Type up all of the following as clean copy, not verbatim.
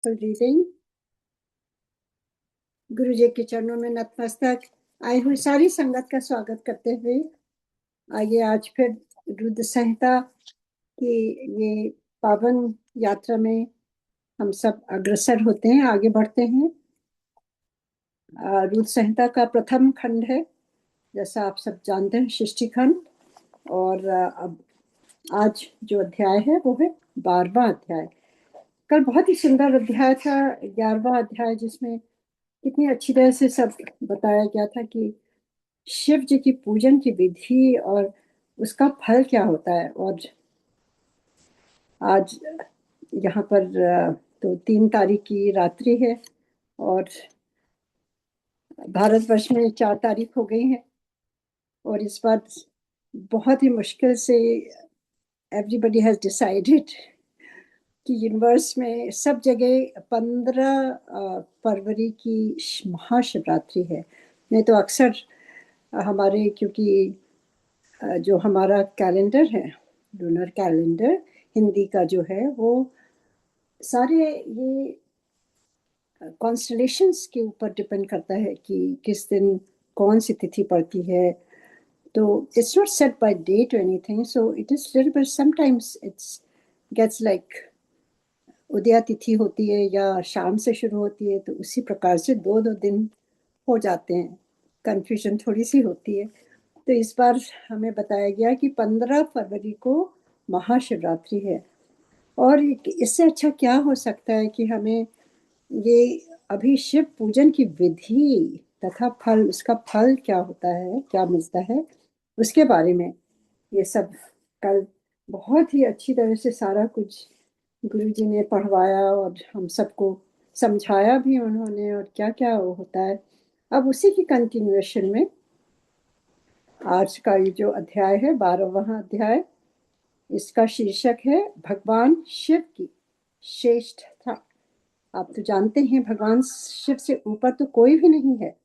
Full reading. गुरु जी के चरणों में नतमस्तक आई हुई सारी संगत का स्वागत करते हुए आइए आज फिर रुद्र संहिता की ये पावन यात्रा में हम सब अग्रसर होते हैं, आगे बढ़ते हैं। रुद्र संहिता का प्रथम खंड है, जैसा आप सब जानते हैं, सृष्टि खंड। और अब आज जो अध्याय है वो है 12वां अध्याय। कल बहुत ही सुंदर अध्याय था 11वां अध्याय, जिसमें कितनी अच्छी तरह से सब बताया गया था कि शिव जी की पूजन की विधि और उसका फल क्या होता है। और आज यहाँ पर तो 3 तारीख की रात्रि है और भारतवर्ष में 4 तारीख हो गई है। और इस बार बहुत ही मुश्किल से एवरीबडी हैज डिसाइडेड कि यूनिवर्स में सब जगह 15 फरवरी की महाशिवरात्रि है। नहीं तो अक्सर हमारे, क्योंकि जो हमारा कैलेंडर है, लूनर कैलेंडर हिंदी का जो है, वो सारे ये कॉन्स्टलेशंस के ऊपर डिपेंड करता है कि किस दिन कौन सी तिथि पड़ती है। तो it's not set by date और anything, so it is little bit sometimes it's gets like उदया तिथि होती है या शाम से शुरू होती है, तो उसी प्रकार से 2-2 दिन हो जाते हैं, कंफ्यूजन थोड़ी सी होती है। तो इस बार हमें बताया गया कि 15 फरवरी को महाशिवरात्रि है। और इससे अच्छा क्या हो सकता है कि हमें ये अभी शिव पूजन की विधि तथा फल, उसका फल क्या होता है, क्या मिलता है, उसके बारे में ये सब कल बहुत ही अच्छी तरह से सारा कुछ गुरु जी ने पढ़वाया और हम सबको समझाया भी उन्होंने, और क्या क्या होता है। अब उसी की कंटिन्यूएशन में आज का ये जो अध्याय है 12वां अध्याय, इसका शीर्षक है भगवान शिव की श्रेष्ठता। आप तो जानते हैं भगवान शिव से ऊपर तो कोई भी नहीं है।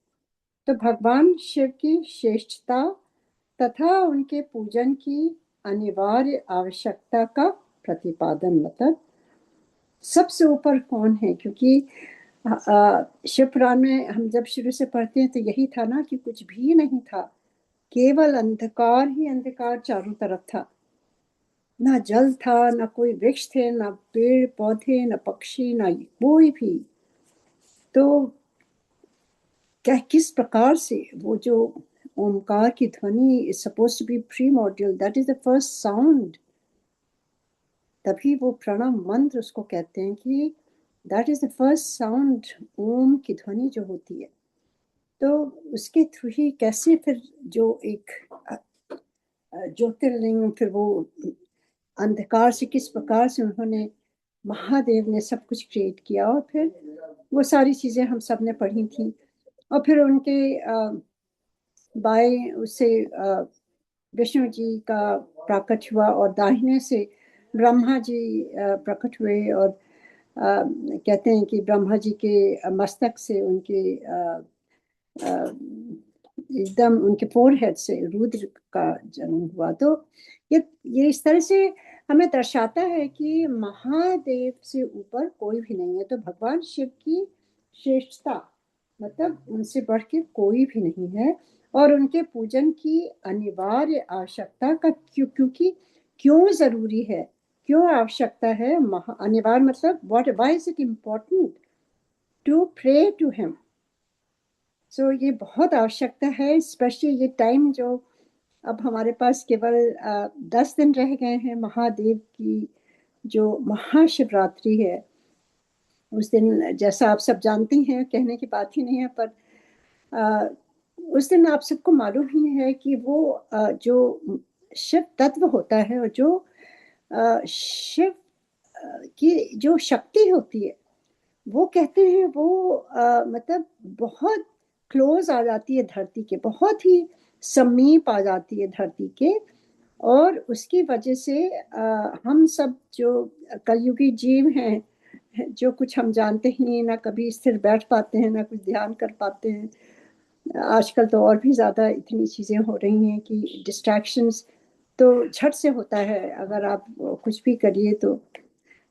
तो भगवान शिव की श्रेष्ठता तथा उनके पूजन की अनिवार्य आवश्यकता का प्रतिपादन, मतलब सबसे ऊपर कौन है। क्योंकि शिव पुराण में हम जब शुरू से पढ़ते हैं तो यही था ना कि कुछ भी नहीं था, केवल अंधकार ही अंधकार चारों तरफ था। ना जल था, ना कोई वृक्ष थे, ना पेड़ पौधे, ना पक्षी, ना कोई भी। तो क्या किस प्रकार से वो जो ओमकार की ध्वनि is suppose to be primordial, that is the first sound. तभी वो प्रणव मंत्र उसको कहते हैं कि that is the first sound, ओम की ध्वनि जो होती है। तो उसके थ्रू ही कैसे फिर जो एक ज्योतिर्लिंग, फिर वो अंधकार से किस प्रकार से उन्होंने, महादेव ने सब कुछ क्रिएट किया। और फिर वो सारी चीजें हम सब ने पढ़ी थी। और फिर उनके बाएं उससे विष्णु जी का प्रकट हुआ और दाहिने से ब्रह्मा जी प्रकट हुए। और कहते हैं कि ब्रह्मा जी के मस्तक से उनके एकदम उनके फोरहेड से रुद्र का जन्म हुआ। तो ये इस तरह से हमें दर्शाता है कि महादेव से ऊपर कोई भी नहीं है। तो भगवान शिव की श्रेष्ठता मतलब उनसे बढ़ के कोई भी नहीं है। और उनके पूजन की अनिवार्य आवश्यकता का क्योंकि क्यों जरूरी है, क्यों आवश्यकता है, अनिवार्य मतलब what, why is it important to pray to him. So ये बहुत आवश्यकता है, स्पेशली ये टाइम जो अब हमारे पास केवल 10 दिन रह गए हैं महादेव की जो महाशिवरात्रि है। उस दिन, जैसा आप सब जानते हैं, कहने की बात ही नहीं है, पर आ, उस दिन आप सबको मालूम ही है कि वो जो शिव तत्व होता है और जो शिव की जो शक्ति होती है, वो कहते हैं वो मतलब बहुत क्लोज आ जाती है धरती के, बहुत ही समीप आ जाती है धरती के। और उसकी वजह से हम सब जो कलयुगी जीव हैं, जो कुछ हम जानते ही नहीं, ना कभी स्थिर बैठ पाते हैं, ना कुछ ध्यान कर पाते हैं। आजकल तो और भी ज़्यादा इतनी चीज़ें हो रही हैं कि डिस्ट्रैक्शंस तो झट से होता है। अगर आप कुछ भी करिए तो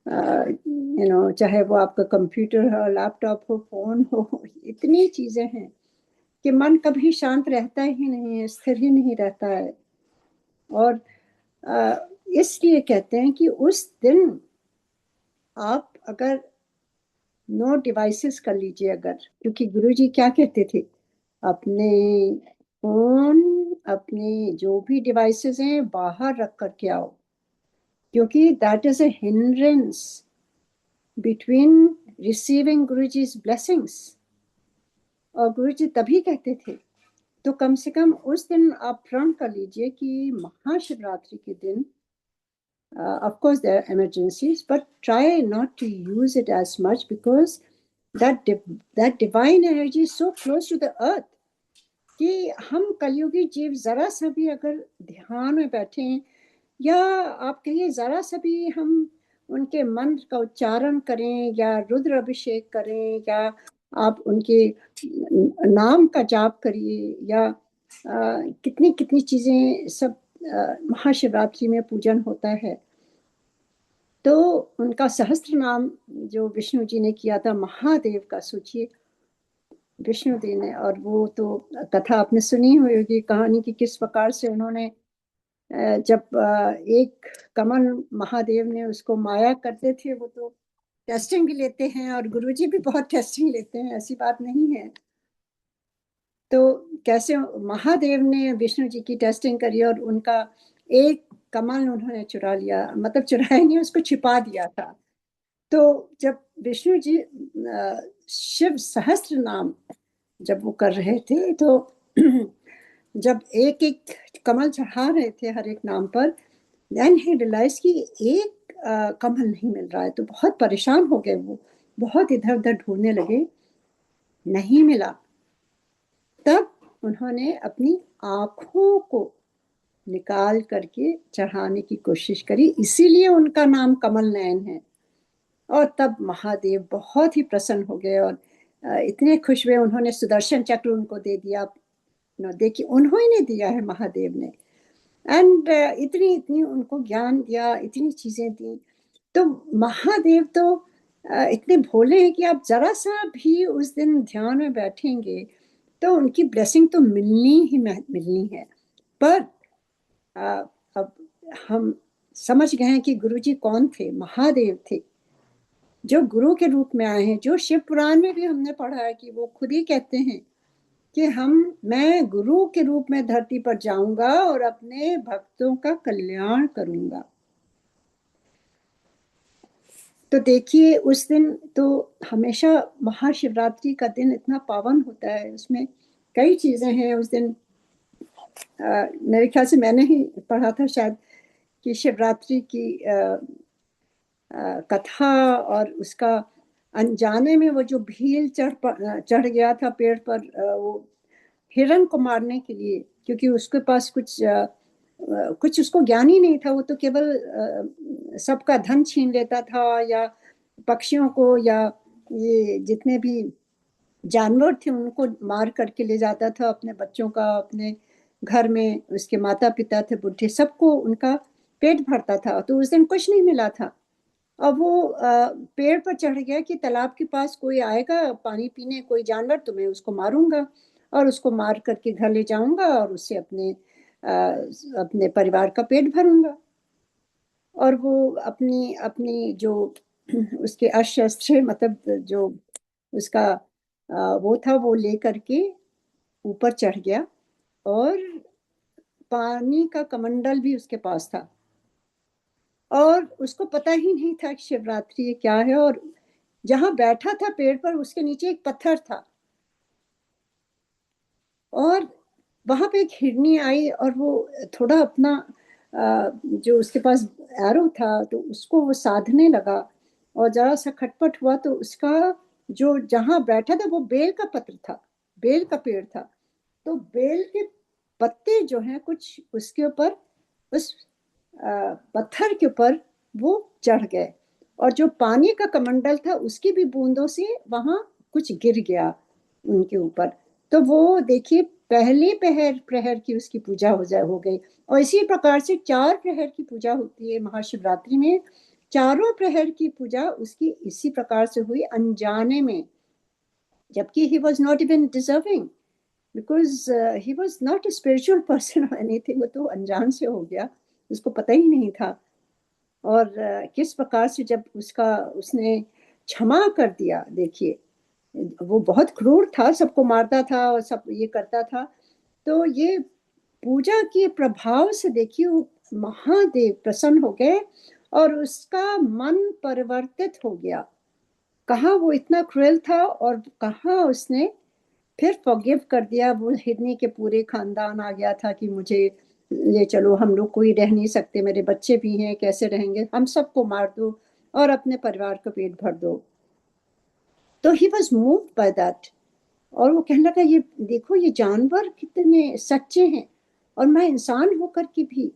चाहे वो आपका कंप्यूटर हो, लैपटॉप हो, फोन हो, इतनी चीजें हैं कि मन कभी शांत रहता ही नहीं है, स्थिर ही नहीं रहता है। और इसलिए कहते हैं कि उस दिन आप अगर नो डिवाइसेस कर लीजिए, अगर, क्योंकि गुरुजी क्या कहते थे, अपने फोन, अपने जो भी डिवाइसेस हैं बाहर रख करके आओ, क्योंकि that is a hindrance between receiving Guruji's blessings. और गुरुजी तभी कहते थे, तो कम से कम उस दिन आप प्रण कर लीजिए कि महाशिवरात्रि के दिन, of course there are emergencies, but try not to use it as much, because that divine energy is so close to the earth कि हम कलयुगी जीव जरा सा भी अगर ध्यान में बैठे हैं, या आप कहिए जरा सा भी हम उनके मंत्र का उच्चारण करें, या रुद्र अभिषेक करें, या आप उनके नाम का जाप करिए, या कितनी कितनी चीजें सब महाशिवरात्रि में पूजन होता है। तो उनका सहस्त्र नाम जो विष्णु जी ने किया था, महादेव का, सोचिए विष्णु जी ने, और वो तो कथा आपने सुनी हुई होगी, कहानी की किस प्रकार से उन्होंने जब एक कमल महादेव ने उसको माया करते थे, वो तो टेस्टिंग भी लेते हैं, और गुरुजी भी बहुत टेस्टिंग लेते हैं, ऐसी बात नहीं है। तो कैसे महादेव ने विष्णु जी की टेस्टिंग करी, और उनका एक कमल उन्होंने चुरा लिया, मतलब चुराया नहीं, उसको छिपा दिया था। तो जब विष्णु जी शिव सहस्त्र नाम जब वो कर रहे थे, तो जब एक एक कमल चढ़ा रहे थे हर एक नाम पर, देन ही रियलाइज कि एक कमल नहीं मिल रहा है, तो बहुत परेशान हो गए वो, बहुत इधर उधर ढूंढने लगे, नहीं मिला। तब उन्होंने अपनी आंखों को निकाल करके चढ़ाने की कोशिश करी, इसीलिए उनका नाम कमल नयन है। और तब महादेव बहुत ही प्रसन्न हो गए, और इतने खुश हुए, उन्होंने सुदर्शन चक्र उनको दे दिया। देखिए उन्होंने दिया है महादेव ने, एंड इतनी इतनी उनको ज्ञान दिया, इतनी चीजें दी। तो महादेव तो इतने भोले हैं कि आप जरा सा भी उस दिन ध्यान में बैठेंगे तो उनकी ब्लेसिंग तो मिलनी ही मिलनी है। पर अब हम समझ गए हैं कि गुरुजी कौन थे, महादेव थे, जो गुरु के रूप में आए हैं, जो शिव पुराण में भी हमने पढ़ा है कि वो खुद ही कहते हैं कि मैं गुरु के रूप में धरती पर जाऊंगा और अपने भक्तों का कल्याण करूंगा। तो देखिए उस दिन तो हमेशा महाशिवरात्रि का दिन इतना पावन होता है, उसमें कई चीजें हैं उस दिन। मेरे ख्याल से मैंने ही पढ़ा था शायद कि शिवरात्रि की कथा, और उसका अनजाने में वो जो भील चढ़ गया था पेड़ पर, वो हिरण को मारने के लिए, क्योंकि उसके पास कुछ उसको ज्ञान ही नहीं था, वो तो केवल सबका धन छीन लेता था, या पक्षियों को, या ये जितने भी जानवर थे उनको मार करके ले जाता था, अपने बच्चों का, अपने घर में उसके माता पिता थे बुढ़े, सबको उनका पेट भरता था। तो उस दिन कुछ नहीं मिला था, अब वो पेड़ पर चढ़ गया कि तालाब के पास कोई आएगा पानी पीने, कोई जानवर, तो मैं उसको मारूंगा, और उसको मार करके घर ले जाऊंगा, और उससे अपने परिवार का पेट भरूंगा। और वो अपनी अपनी जो उसके अस्त्र शस्त्र, मतलब जो उसका वो था, वो ले करके ऊपर चढ़ गया, और पानी का कमंडल भी उसके पास था, और उसको पता ही नहीं था कि शिवरात्रि क्या है। और जहां बैठा था पेड़ पर, उसके नीचे एक पत्थर था, और वहां पे एक हिरनी आई, और वो थोड़ा अपना जो उसके पास एरो था, तो उसको वो साधने लगा, और जरा सा खटपट हुआ, तो उसका जो जहां बैठा था वो बेल का पत्र था, बेल का पेड़ था, तो बेल के पत्ते जो हैं कुछ उसके ऊपर, उस पत्थर के ऊपर वो चढ़ गए, और जो पानी का कमंडल था उसकी भी बूंदों से वहां कुछ गिर गया उनके ऊपर। तो वो देखिए पहले प्रहर प्रहर की उसकी पूजा हो गई। और इसी प्रकार से 4 प्रहर की पूजा होती है महाशिवरात्रि में, चारों प्रहर की पूजा उसकी इसी प्रकार से हुई, अनजाने में, जबकि he was not even deserving, because he was not a spiritual person और एनीथिंग। वो तो अनजान से हो गया, उसको पता ही नहीं था। और किस प्रकार से जब उसका उसने क्षमा कर दिया, देखिए वो बहुत क्रूर था, सबको मारता था और सब ये करता था। तो ये पूजा के प्रभाव से देखिए वो महादेव प्रसन्न हो गए और उसका मन परिवर्तित हो गया। कहाँ वो इतना क्रूएल था और कहाँ उसने फिर फॉरगिव कर दिया। वो हिरनी के पूरे खानदान आ गया था कि मुझे ले चलो, हम लोग कोई रह नहीं सकते, मेरे बच्चे भी हैं, कैसे रहेंगे, हम सबको मार दो और अपने परिवार का पेट भर दो। तो he was moved by that. और वो कहने लगा, ये देखो ये जानवर कितने सच्चे हैं और मैं इंसान होकर के भी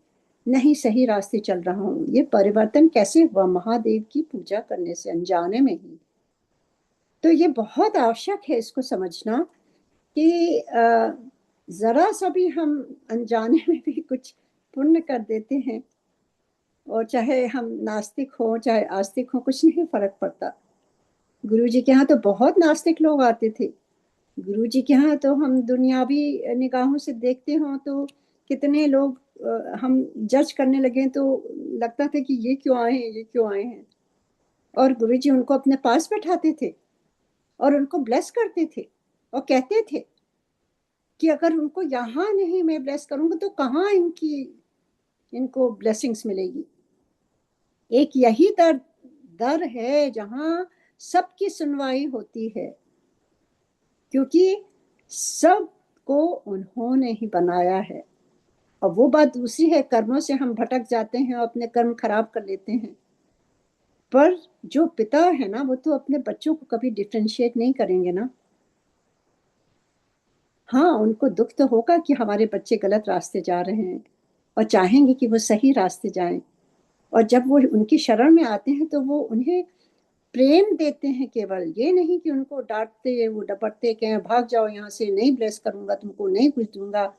नहीं सही रास्ते चल रहा हूँ। ये परिवर्तन कैसे हुआ? महादेव की पूजा करने से, अनजाने में ही। तो ये बहुत आवश्यक है इसको समझना कि जरा सा भी हम अनजाने में भी कुछ पुण्य कर देते हैं, और चाहे हम नास्तिक हो चाहे आस्तिक हो, कुछ नहीं फर्क पड़ता। गुरु जी के यहाँ तो बहुत नास्तिक लोग आते थे। गुरु जी के यहाँ तो हम दुनियावी निगाहों से देखते हो तो कितने लोग हम जज करने लगे तो लगता था कि ये क्यों आए हैं, ये क्यों आए हैं। और गुरु जी उनको अपने पास बैठाते थे और उनको ब्लेस करते थे और कहते थे कि अगर उनको यहाँ नहीं मैं ब्लेस करूंगा तो कहाँ इनको ब्लेसिंग्स मिलेगी। एक यही दर दर है जहाँ सबकी सुनवाई होती है, क्योंकि सबको उन्होंने ही बनाया है। और वो बात दूसरी है, कर्मों से हम भटक जाते हैं और अपने कर्म खराब कर लेते हैं, पर जो पिता है ना वो तो अपने बच्चों को कभी डिफ्रेंशिएट नहीं करेंगे ना। हाँ, उनको दुख तो होगा कि हमारे बच्चे गलत रास्ते जा रहे हैं और चाहेंगे कि वो सही रास्ते जाएं। और जब वो उनकी शरण में आते हैं तो वो उन्हें प्रेम देते हैं, केवल ये नहीं कि उनको डांटते वो डपटते कहें भाग जाओ यहाँ से, नहीं ब्लेस करूंगा तुमको, नहीं कुछ दूंगा।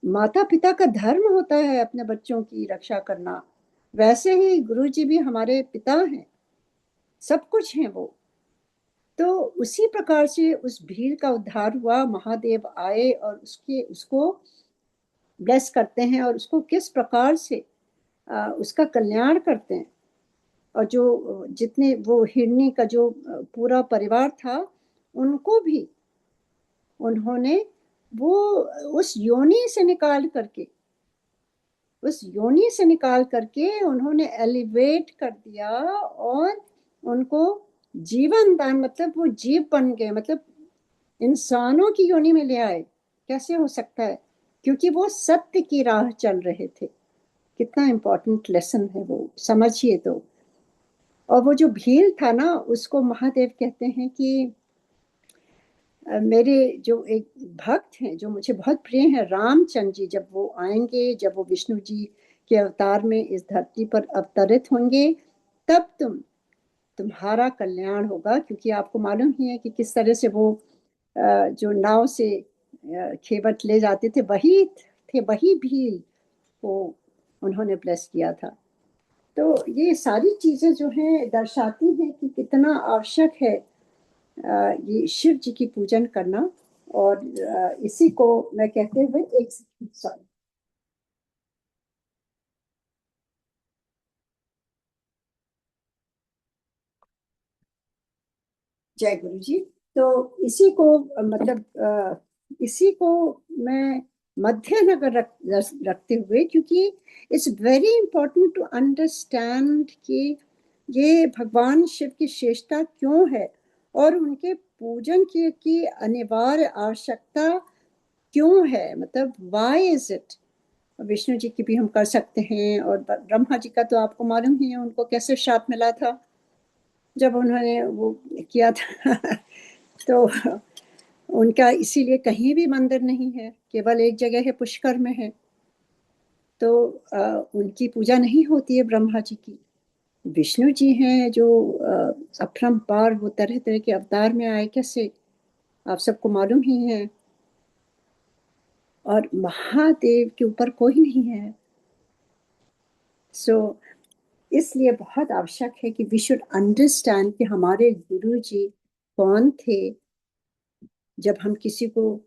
माता पिता का धर्म होता है अपने बच्चों की रक्षा करना। वैसे ही गुरु जी भी हमारे पिता हैं, सब कुछ हैं वो। तो उसी प्रकार से उस भीड़ का उद्धार हुआ, महादेव आए और उसको ब्लेस करते हैं और उसको किस प्रकार से उसका कल्याण करते हैं। और जो जितने वो हिरनी का जो पूरा परिवार था उनको भी उन्होंने वो उस योनि से निकाल करके, उस योनि से निकाल करके उन्होंने एलिवेट कर दिया और उनको जीवन दान, मतलब वो जीव बन गए, मतलब इंसानों की योनि में ले आए। कैसे हो सकता है? क्योंकि वो सत्य की राह चल रहे थे। कितना इम्पोर्टेंट लेसन है वो, समझिए तो। और वो जो भील था ना उसको महादेव कहते हैं कि मेरे जो एक भक्त हैं जो मुझे बहुत प्रिय हैं, रामचंद्र जी, जब वो आएंगे, जब वो विष्णु जी के अवतार में इस धरती पर अवतरित होंगे, तब तुम्हारा कल्याण होगा। क्योंकि आपको मालूम ही है कि किस तरह से वो जो नाव से खेवट ले जाते थे, वही भील को उन्होंने ब्लेस किया था। तो ये सारी चीजें जो हैं दर्शाती हैं कि कितना आवश्यक है ये शिव जी की पूजन करना। और इसी को मैं कहते हुए एक सॉरी, जय गुरु जी। तो इसी को मतलब इसी को मैं मध्य नगर रखते हुए, क्योंकि it's very important to understand कि ये भगवान शिव की श्रेष्ठता क्यों है और उनके पूजन की अनिवार्य आवश्यकता क्यों है, मतलब Y is it. Vishnu ji की भी हम कर सकते हैं, और ब्रह्मा जी का तो आपको मालूम ही है उनको कैसे श्राप मिला था जब उन्होंने वो किया था। तो उनका इसीलिए कहीं भी मंदिर नहीं है, केवल एक जगह है, पुष्कर में है। तो उनकी पूजा नहीं होती है ब्रह्मा जी की। विष्णु जी हैं जो अपरंपार, वो तरह तरह के अवतार में आए कैसे, आप सबको मालूम ही है। और महादेव के ऊपर कोई नहीं है। सो इसलिए बहुत आवश्यक है कि वी शुड अंडरस्टैंड कि हमारे गुरु जी कौन थे। जब हम किसी को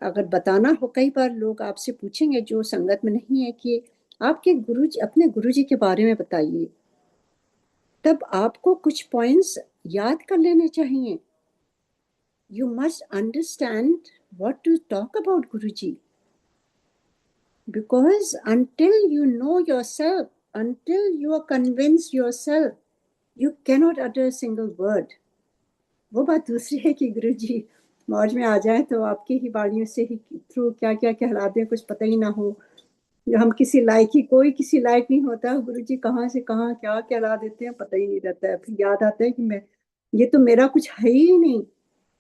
अगर बताना हो, कई बार लोग आपसे पूछेंगे जो संगत में नहीं है कि आपके गुरु जी, अपने गुरु जी के बारे में बताइए, तब आपको कुछ पॉइंट्स याद कर लेने चाहिए। You must understand what to talk about Guru ji, because until you know yourself, until you are convinced yourself, you cannot utter a single word. वो बात दूसरी है कि गुरु जी मौज में आ जाए तो आपकी ही वाणियों से ही थ्रू क्या क्या कहला दें, कुछ पता ही ना हो। जो हम किसी लायक ही, कोई किसी लायक नहीं होता, गुरु जी कहाँ से कहाँ क्या कहला देते हैं पता ही नहीं रहता है। फिर याद आता है कि मैं, ये तो मेरा कुछ है ही नहीं,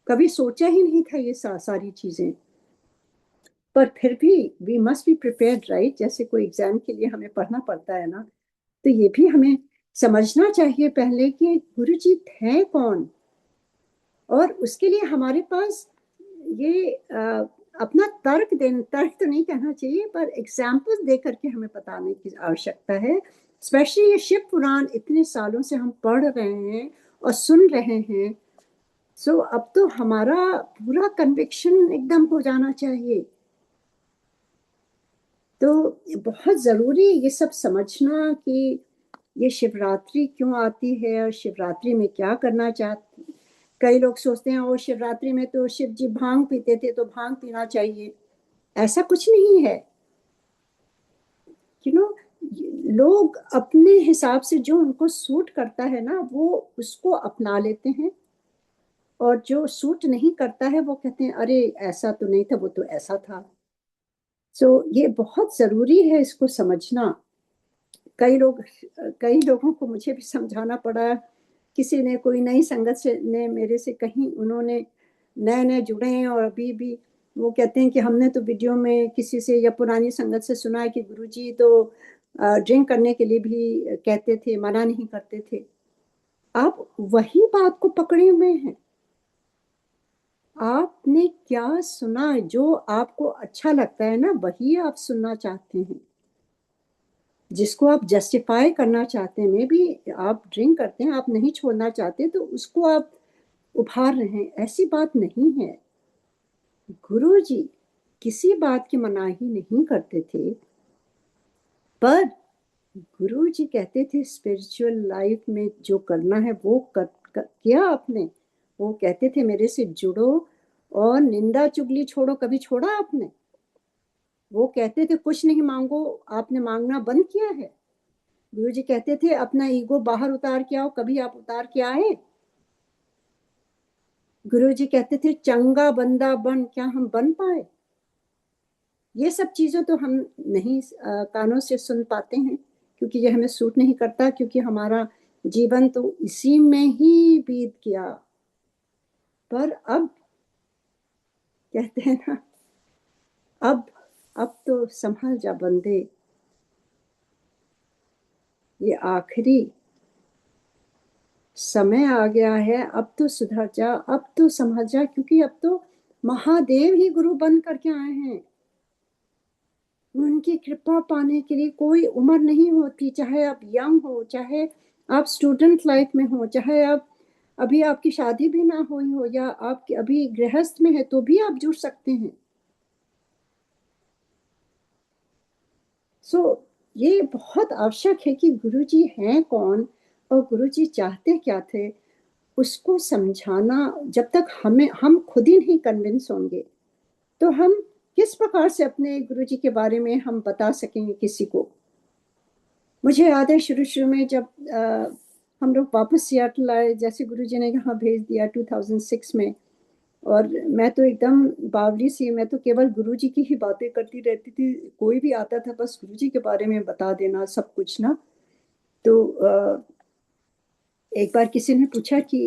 कभी सोचा ही नहीं था ये सारी चीजें। पर फिर भी we must be prepared, right? जैसे कोई एग्जाम के लिए हमें पढ़ना पड़ता है ना, तो ये भी हमें समझना चाहिए पहले कि गुरु जी थे कौन, और उसके लिए हमारे पास ये अपना तर्क तो नहीं कहना चाहिए, पर एग्जाम्पल दे करके हमें बताने की आवश्यकता है। स्पेशली ये शिव पुराण इतने सालों से हम पढ़ रहे हैं और सुन रहे हैं, सो अब तो हमारा पूरा कन्विक्शन एकदम हो जाना चाहिए। तो बहुत जरूरी ये सब समझना कि ये शिवरात्रि क्यों आती है और शिवरात्रि में क्या करना चाहते। कई लोग सोचते हैं वो शिवरात्रि में तो शिव जी भांग पीते थे तो भांग पीना चाहिए, ऐसा कुछ नहीं है। यू नो, लोग अपने हिसाब से जो उनको सूट करता है ना वो उसको अपना लेते हैं, और जो सूट नहीं करता है वो कहते हैं अरे ऐसा तो नहीं था, वो तो ऐसा था। सो ये बहुत जरूरी है इसको समझना। कई लोग, कई लोगों को मुझे भी समझाना पड़ा। किसी ने, कोई नई संगत से ने मेरे से कहीं, उन्होंने नए नए जुड़े हैं और अभी भी वो कहते हैं कि हमने तो वीडियो में किसी से या पुरानी संगत से सुना है कि गुरुजी तो ड्रिंक करने के लिए भी कहते थे, मना नहीं करते थे। आप वही बात को पकड़े हुए हैं। आपने क्या सुना, जो आपको अच्छा लगता है ना वही आप सुनना चाहते हैं। जिसको आप जस्टिफाई करना चाहते हैं, मे बी आप ड्रिंक करते हैं, आप नहीं छोड़ना चाहते तो उसको आप उभार रहे हैं, ऐसी बात नहीं है। गुरु जी किसी बात की मनाही नहीं करते थे, पर गुरु जी कहते थे स्पिरिचुअल लाइफ में जो करना है वो किया आपने। वो कहते थे मेरे से जुड़ो और निंदा चुगली छोड़ो, कभी छोड़ा आपने? वो कहते थे कुछ नहीं मांगो, आपने मांगना बंद किया है। गुरु जी कहते थे अपना ईगो बाहर उतार के आओ, कभी आप उतार के आए? गुरु जी कहते थे चंगा बंदा बन, क्या हम बन पाए? ये सब चीजें तो हम नहीं कानों से सुन पाते हैं, क्योंकि ये हमें सूट नहीं करता, क्योंकि हमारा जीवन तो इसी में ही बीत गया। पर अब कहते हैं ना, अब अब तो संभल जा बंदे, ये आखिरी समय आ गया है, अब तो सुधर जा, अब तो संभल जा, क्योंकि अब तो महादेव ही गुरु बन करके आए हैं। उनकी कृपा पाने के लिए कोई उम्र नहीं होती, चाहे आप यंग हो, चाहे आप स्टूडेंट लाइफ में हो, चाहे आप अभी आपकी शादी भी ना हुई हो, या आप अभी गृहस्थ में है तो भी आप जुड़ सकते हैं। सो ये बहुत आवश्यक है कि गुरुजी हैं कौन और गुरुजी चाहते क्या थे, उसको समझाना। जब तक हम खुद ही नहीं कन्विंस होंगे तो हम किस प्रकार से अपने गुरुजी के बारे में हम बता सकेंगे किसी को। मुझे याद है शुरू शुरू में जब हम लोग वापस सियाटल आए, जैसे गुरुजी ने यहाँ भेज दिया 2006 में, और मैं तो एकदम बावली सी, मैं तो केवल गुरुजी की ही बातें करती रहती थी। कोई भी आता था बस गुरुजी के बारे में बता देना सब कुछ ना। तो एक बार किसी ने पूछा कि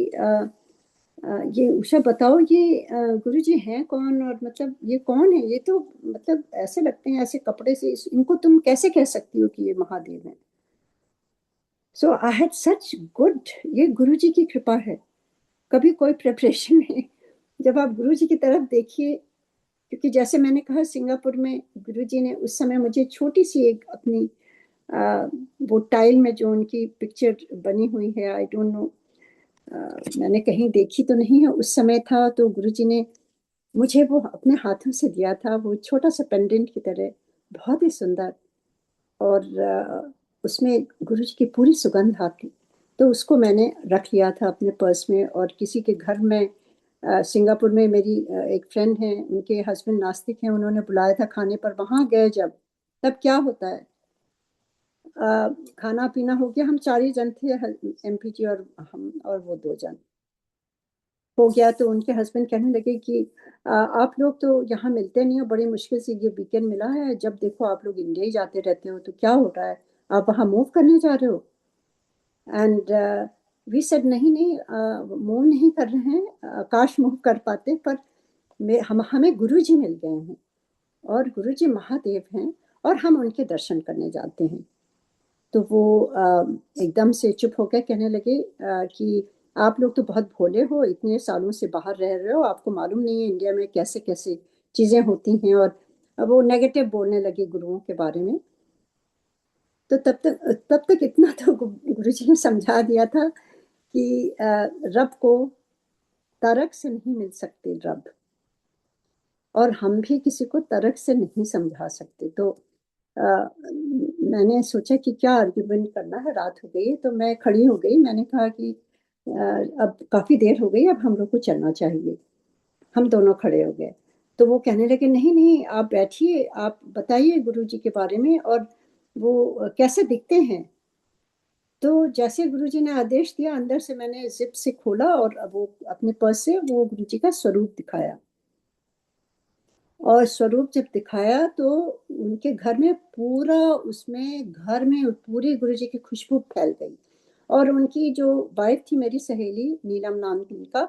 ये उषा बताओ ये गुरुजी हैं कौन, और मतलब ये कौन है, ये तो मतलब ऐसे लगते हैं ऐसे कपड़े से, इनको तुम कैसे कह सकती हो कि ये महादेव हैं? सो आई हैड सच गुड, ये गुरुजी की कृपा है, कभी कोई प्रिपरेशन नहीं। जब आप गुरुजी की तरफ देखिए, क्योंकि जैसे मैंने कहा सिंगापुर में गुरुजी ने उस समय मुझे छोटी सी एक अपनी वो टाइल में जो उनकी पिक्चर बनी हुई है, आई डोंट नो, मैंने कहीं देखी तो नहीं है, उस समय था तो गुरुजी ने मुझे वो अपने हाथों से दिया था, वो छोटा सा पेंडेंट की तरह, बहुत ही सुंदर। और उसमें गुरुजी की पूरी सुगंध आती, तो उसको मैंने रख लिया था अपने पर्स में। और किसी के घर में, सिंगापुर में मेरी एक फ्रेंड है, उनके हस्बैंड नास्तिक हैं, उन्होंने बुलाया था खाने पर, वहां गए जब, तब क्या होता है, खाना पीना हो गया, हम 4 ही जन थे, एमपी जी और हम और वो 2 जन हो गया। तो उनके हस्बैंड कहने लगे कि आप लोग तो यहाँ मिलते नहीं हो, बड़ी मुश्किल से ये वीकेंड मिला है, जब देखो आप लोग इंडिया ही जाते रहते हो, तो क्या हो रहा है, आप वहाँ मूव करने जा रहे हो? एंड वी सेड नहीं नहीं, मूव नहीं कर रहे हैं, काश मूव कर पाते, पर हम हमें गुरु जी मिल गए हैं, और गुरु जी महादेव हैं, और हम उनके दर्शन करने जाते हैं। तो वो एकदम से चुप होकर कहने लगे कि आप लोग तो बहुत भोले हो, इतने सालों से बाहर रह रहे हो, आपको मालूम नहीं है इंडिया में कैसे कैसे चीजें होती हैं। और वो नेगेटिव बोलने लगे गुरुओं के बारे में। तो तब तक इतना तो गुरुजी ने समझा दिया था कि रब को तर्क से नहीं मिल सकते रब, और हम भी किसी को तर्क से नहीं समझा सकते। तो मैंने सोचा कि क्या आर्ग्यूमेंट करना है, रात हो गई, तो मैं खड़ी हो गई, मैंने कहा कि अब काफी देर हो गई, अब हम लोग को चलना चाहिए। हम दोनों खड़े हो गए। तो वो कहने लगे नहीं नहीं, आप बैठिए, आप बताइए गुरुजी के बारे में, और वो कैसे दिखते हैं। तो जैसे गुरुजी ने आदेश दिया, अंदर से मैंने जिप से खोला, और वो अपने पर्स से वो गुरुजी का स्वरूप दिखाया। और स्वरूप जब दिखाया तो उनके घर में पूरा, उसमें घर में पूरी गुरुजी की खुशबू फैल गई। और उनकी जो वाइफ थी, मेरी सहेली, नीलम नाम थी उनका,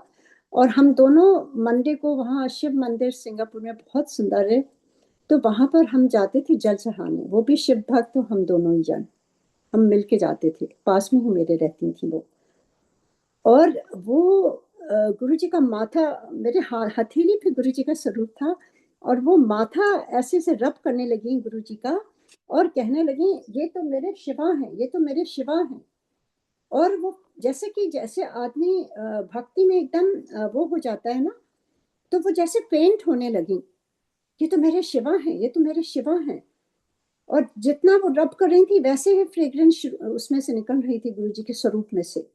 और हम दोनों मंडे को वहाँ शिव मंदिर सिंगापुर में बहुत सुंदर है, तो वहां पर हम जाते थे जल चढ़ाने, वो भी शिव भक्त, तो हम दोनों ही जन, हम मिलके जाते थे, पास में ही मेरे रहती थी वो। और वो गुरुजी का माथा, मेरे हथेली पे गुरुजी का स्वरूप था, और वो माथा ऐसे से रब करने लगी गुरुजी का, और कहने लगी ये तो मेरे शिवा हैं, ये तो मेरे शिवा हैं। और वो जैसे कि जैसे आदमी भक्ति में एकदम वो हो जाता है ना, तो वो जैसे पेंट होने लगी, ये तो मेरे शिवा हैं, ये तो मेरे शिवा हैं। और जितना वो रब कर रही थी, वैसे ही फ्रेग्रेंस उसमें से निकल रही थी गुरुजी के स्वरूप में से।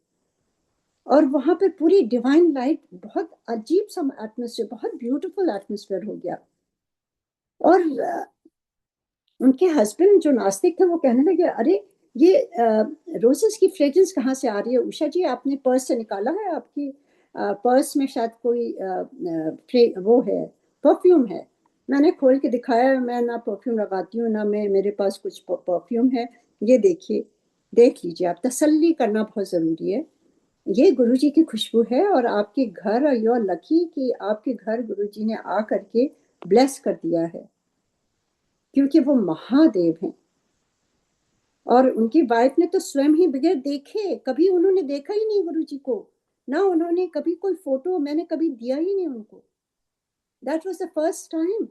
और वहां पे पूरी डिवाइन लाइट, बहुत अजीब सा एटमोसफियर, बहुत ब्यूटीफुल एटमोसफियर हो गया। और उनके हस्बैंड जो नास्तिक थे, वो कहने लगे अरे ये रोजेस की फ्रेग्रेंस कहाँ से आ रही है उषा जी, आपने पर्स से निकाला है? आपकी पर्स में शायद कोई वो है, परफ्यूम है। मैंने खोल के दिखाया, मैं ना परफ्यूम लगाती हूँ, ना मैं, मेरे पास कुछ परफ्यूम है, ये देखिए, देख लीजिए, आप तसल्ली करना बहुत जरूरी है, ये गुरुजी की खुशबू है, और आपके घर, यू आर लकी कि आपके घर गुरुजी ने आ करके ब्लेस कर दिया है, क्योंकि वो महादेव हैं। और उनकी वाइफ ने तो स्वयं ही बगैर देखे, कभी उन्होंने देखा ही नहीं गुरुजी को, ना उन्होंने कभी कोई फोटो मैंने कभी दिया ही नहीं उनको, that was the first time.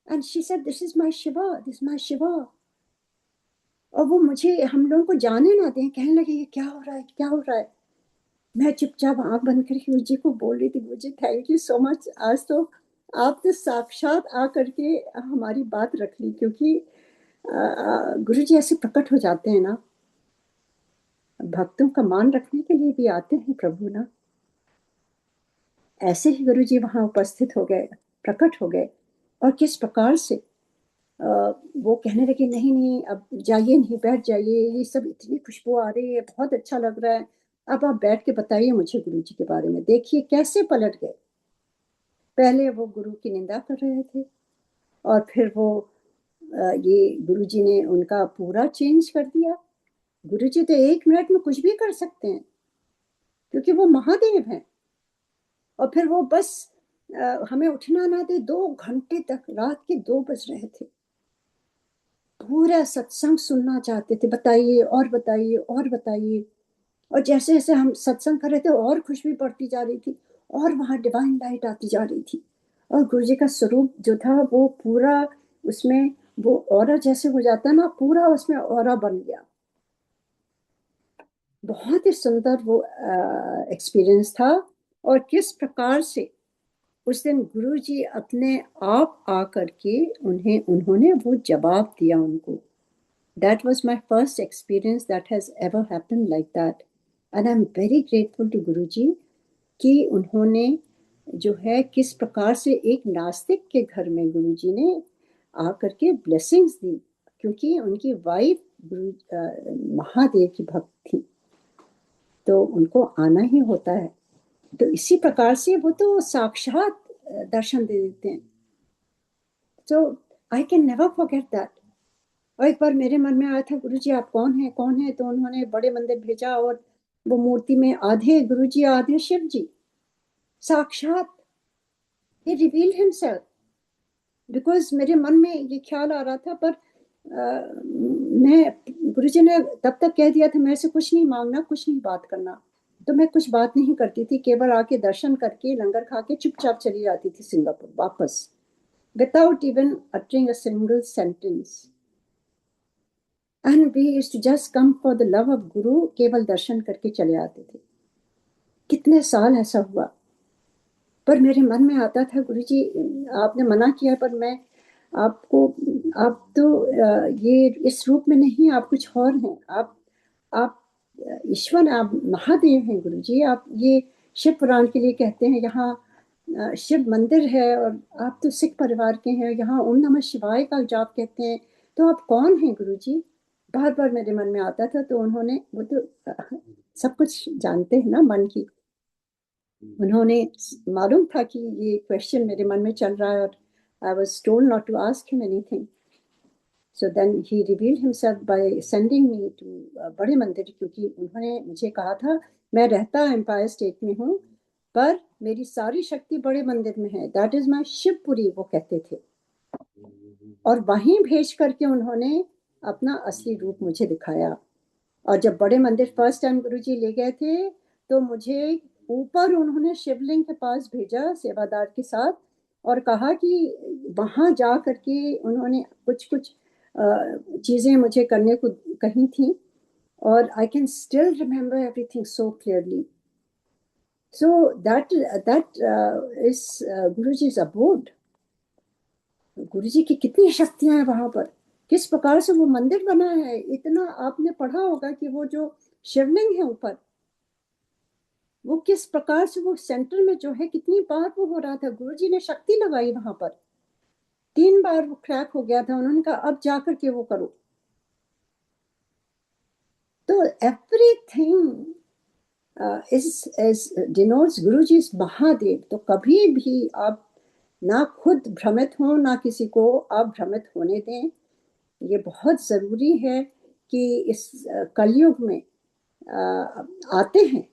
And she said this is my Shiva, this my Shiva. और वो मुझे, हम लोगों को जाने ना दें, कहने लगे ये क्या हो रहा है, क्या हो रहा है। मैं चुपचाप आंख बंद करके गुरु जी को बोल रही थी, गुरु ji thank you so much, आज तो आप तो साक्षात आ करके हमारी बात रख ली, क्योंकि गुरु जी ऐसे प्रकट हो जाते हैं ना, भक्तों का मान रखने के लिए भी आते हैं प्रभु ना। ऐसे ही गुरु जी वहां उपस्थित हो गए, प्रकट हो गए। और किस प्रकार से वो कहने लगे नहीं नहीं, अब जाइए, नहीं बैठ जाइए, ये सब इतनी खुशबू आ रही है, बहुत अच्छा लग रहा है, अब आप बैठ के बताइए मुझे गुरु जी के बारे में। देखिए कैसे पलट गए, पहले वो गुरु की निंदा कर रहे थे, और फिर वो ये गुरु जी ने उनका पूरा चेंज कर दिया। गुरु जी तो 1 मिनट में कुछ भी कर सकते हैं, क्योंकि वो महादेव हैं। और फिर वो बस हमें उठना ना दे, 2 घंटे तक, रात के 2 बज रहे थे, पूरा सत्संग सुनना चाहते थे, बताइए और बताइए और बताइए। और जैसे जैसे हम सत्संग कर रहे थे, और खुशबू बढ़ती जा रही थी, और वहां डिवाइन लाइट आती जा रही थी, और गुरु जी का स्वरूप जो था वो पूरा उसमें वो ऑरा जैसे हो जाता है ना, पूरा उसमें ऑरा बन गया। बहुत ही सुंदर वो एक्सपीरियंस था। और किस प्रकार से उस दिन गुरुजी अपने आप आकर के उन्होंने वो जवाब दिया उनको। That was my first experience that has ever happened like that. And I'm very grateful to Guruji कि उन्होंने जो है किस प्रकार से एक नास्तिक के घर में गुरुजी ने आकर के ब्लेसिंग्स दी, क्योंकि उनकी वाइफ महादेव की भक्त थी, तो उनको आना ही होता है। तो इसी प्रकार से वो तो साक्षात दर्शन दे देते हैं। तो I can never forget that. और एक बार मेरे मन में आया था, गुरुजी आप कौन है कौन है, तो उन्होंने बड़े मंदिर भेजा और वो मूर्ति में आधे गुरुजी आधे शिव जी, साक्षात he revealed himself। बिकॉज मेरे मन में ये ख्याल आ रहा था, पर मैं, गुरुजी ने तब तक कह दिया था मेरे से कुछ नहीं मांगना, कुछ नहीं बात करना। तो मैं कुछ बात नहीं करती थी, केवल आके दर्शन करके लंगर खा के चुपचाप चली जाती थी सिंगापुर वापस, without even uttering a single sentence. And we used to just come for the love of Guru, केवल दर्शन करके चले आते थे। कितने साल ऐसा हुआ। पर मेरे मन में आता था, गुरुजी आपने मना किया, पर मैं आपको, आप तो ये इस रूप में नहीं, आप कुछ और हैं। आप ईश्वर, आप महादेव हैं गुरुजी। आप ये शिव पुराण के लिए कहते हैं, यहाँ शिव मंदिर है, और आप तो सिख परिवार के हैं, यहाँ ओम नमः शिवाय का जाप कहते हैं, तो आप कौन हैं गुरुजी? बार बार मेरे मन में आता था। तो उन्होंने, वो तो सब कुछ जानते हैं ना मन की, उन्होंने मालूम था कि ये क्वेश्चन मेरे मन में चल रहा है, और I was told not to ask him anything. So then he revealed himself by sending me to बड़े मंदिर, क्योंकि उन्होंने मुझे कहा था मैं रहता एम्पायर स्टेट में हूँ, पर मेरी सारी शक्ति बड़े मंदिर में है, दैट इज माई शिवपुरी, वो कहते थे। और वहीं भेज करके उन्होंने अपना असली रूप मुझे दिखाया। और जब बड़े मंदिर फर्स्ट टाइम गुरुजी ले गए थे, तो मुझे ऊपर उन्होंने शिवलिंग के पास भेजा सेवादार के साथ, और कहा कि वहां जा करके उन्होंने कुछ कुछ चीजें मुझे करने को कही थी। और I can still remember everything so clearly. So that is Guruji's abode। गुरुजी की कितनी शक्तियां हैं वहां पर, किस प्रकार से वो मंदिर बना है। इतना आपने पढ़ा होगा कि वो जो शिवलिंग है ऊपर, वो किस प्रकार से वो सेंटर में जो है, कितनी बार वो हो रहा था, गुरुजी ने शक्ति लगाई वहां पर। 3 बार वो क्रैक हो गया था, उन्होंने कहा अब जाकर के वो करो। तो everything is denotes Guruji is Mahadev. तो कभी भी आप ना खुद भ्रमित हो, ना किसी को आप भ्रमित होने दें। ये बहुत जरूरी है कि इस कलयुग में आते हैं,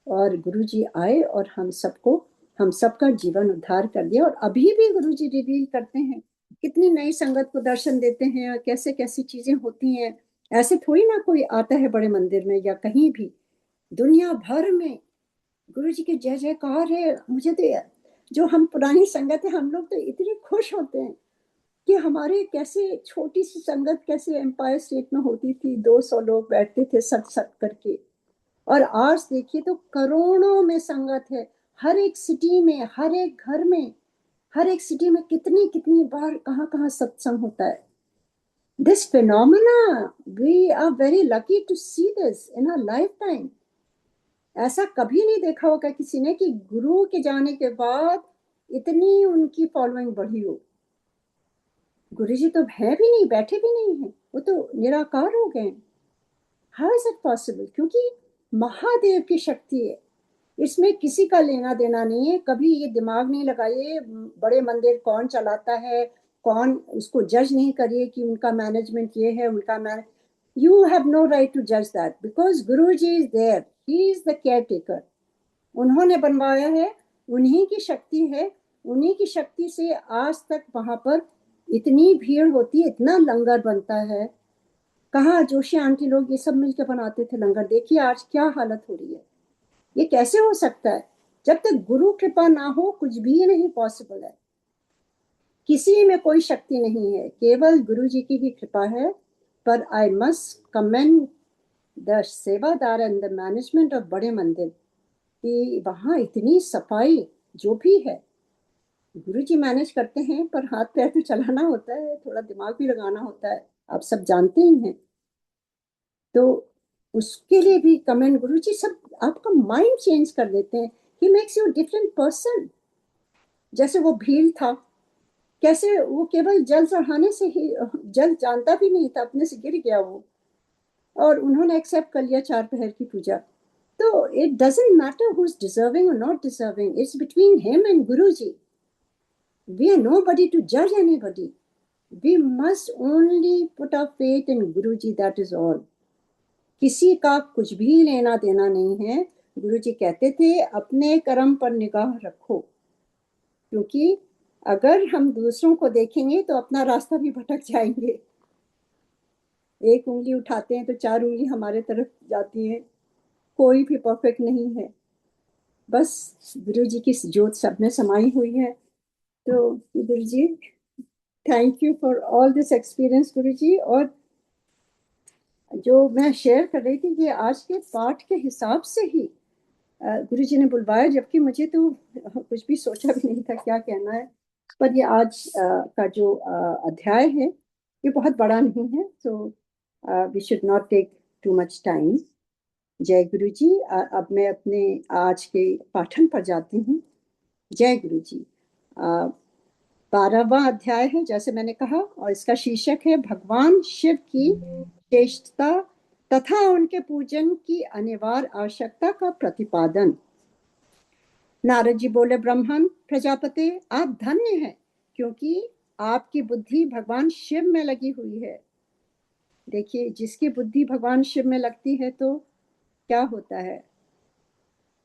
और गुरुजी आए और हम सबका जीवन उद्धार कर दिया। और अभी भी गुरुजी रिवील करते हैं, कितनी नई संगत को दर्शन देते हैं, और कैसे कैसी चीजें होती हैं। ऐसे थोड़ी ना कोई आता है बड़े मंदिर में या कहीं भी, दुनिया भर में गुरुजी के जय जयकार है। मुझे तो, जो हम पुरानी संगत है, हम लोग तो इतने खुश होते हैं कि हमारे कैसे छोटी सी संगत कैसे एम्पायर स्टेट में होती थी, 200 लोग बैठते थे सट सट करके, और आज देखिए तो करोड़ों में संगत है। हर एक सिटी में, हर एक घर में, हर एक सिटी में कितनी कितनी बार कहाँ कहाँ सत्संग होता है। This phenomena, we are very lucky to see this in our lifetime. ऐसा कभी नहीं देखा होगा किसी ने कि गुरु के जाने के बाद इतनी उनकी फॉलोइंग बढ़ी हो। गुरुजी तो है भी नहीं, बैठे भी नहीं है, वो तो निराकार हो गए। How is it possible? क्योंकि महादेव की शक्ति है, इसमें किसी का लेना देना नहीं है। कभी ये दिमाग नहीं लगाइए बड़े मंदिर कौन चलाता है, कौन, उसको जज नहीं करिए कि उनका मैनेजमेंट ये है, उनका manage, you have no right to जज that, because Guru ji is there, he is the caretaker. उन्होंने बनवाया है, उन्हीं की शक्ति है, उन्हीं की शक्ति से आज तक वहां पर इतनी भीड़ होती है, इतना लंगर बनता है। कहाँ जोशी आंटी लोग ये सब मिलकर बनाते थे लंगर, देखिए आज क्या हालत हो रही है। ये कैसे हो सकता है? जब तक गुरु कृपा ना हो कुछ भी नहीं पॉसिबल है। किसी में कोई शक्ति नहीं है, केवल गुरु जी की ही कृपा है। पर आई मस्ट कमेंड द सेवादार एंड द मैनेजमेंट ऑफ बड़े मंदिर कि वहाँ इतनी सफाई जो भी है गुरु जी मैनेज करते हैं, पर हाथ पैर तो चलाना होता है, थोड़ा दिमाग भी लगाना होता है, आप सब जानते ही हैं। तो उसके लिए भी कमेंट, गुरु जी सब आपका माइंड चेंज कर देते हैं, he makes you different person. जैसे वो भील था, कैसे वो केवल जल चढ़ाने से ही, जल जानता भी नहीं था, अपने से गिर गया वो, और उन्होंने एक्सेप्ट कर लिया 4 पहर की पूजा। तो it doesn't matter who is deserving और not deserving, it's between him and Guru ji. We are nobody to judge anybody. We must only put our faith in Guru Ji, that is all. किसी का कुछ भी लेना देना नहीं है। गुरु जी कहते थे अपने कर्म पर निगाह रखो, क्योंकि अगर हम दूसरों को देखेंगे तो अपना रास्ता भी भटक जाएंगे। एक उंगली उठाते हैं तो 4 उंगली हमारे तरफ जाती है। कोई भी परफेक्ट नहीं है, बस गुरु जी की जोत सब में समाई हुई है। तो Guru ji, thank you for all this experience Guru ji. और जो मैं शेयर कर रही थी कि आज के पाठ के हिसाब से ही गुरु जी ने बुलवाया, जबकि मुझे तो कुछ भी सोचा भी नहीं था क्या कहना है। पर ये आज का जो अध्याय है ये बहुत बड़ा नहीं है, तो we should not take too much time. जय गुरु जी। अब मैं अपने आज के पाठन पर जाती हूँ। जय गुरु जी। 12वां अध्याय है, जैसे मैंने कहा, और इसका शीर्षक है भगवान शिव की श्रेष्ठता तथा उनके पूजन की अनिवार्य आवश्यकता का प्रतिपादन। नारद जी बोले, ब्रह्मन प्रजापति आप धन्य हैं, क्योंकि आपकी बुद्धि भगवान शिव में लगी हुई है। देखिए, जिसकी बुद्धि भगवान शिव में लगती है तो क्या होता है,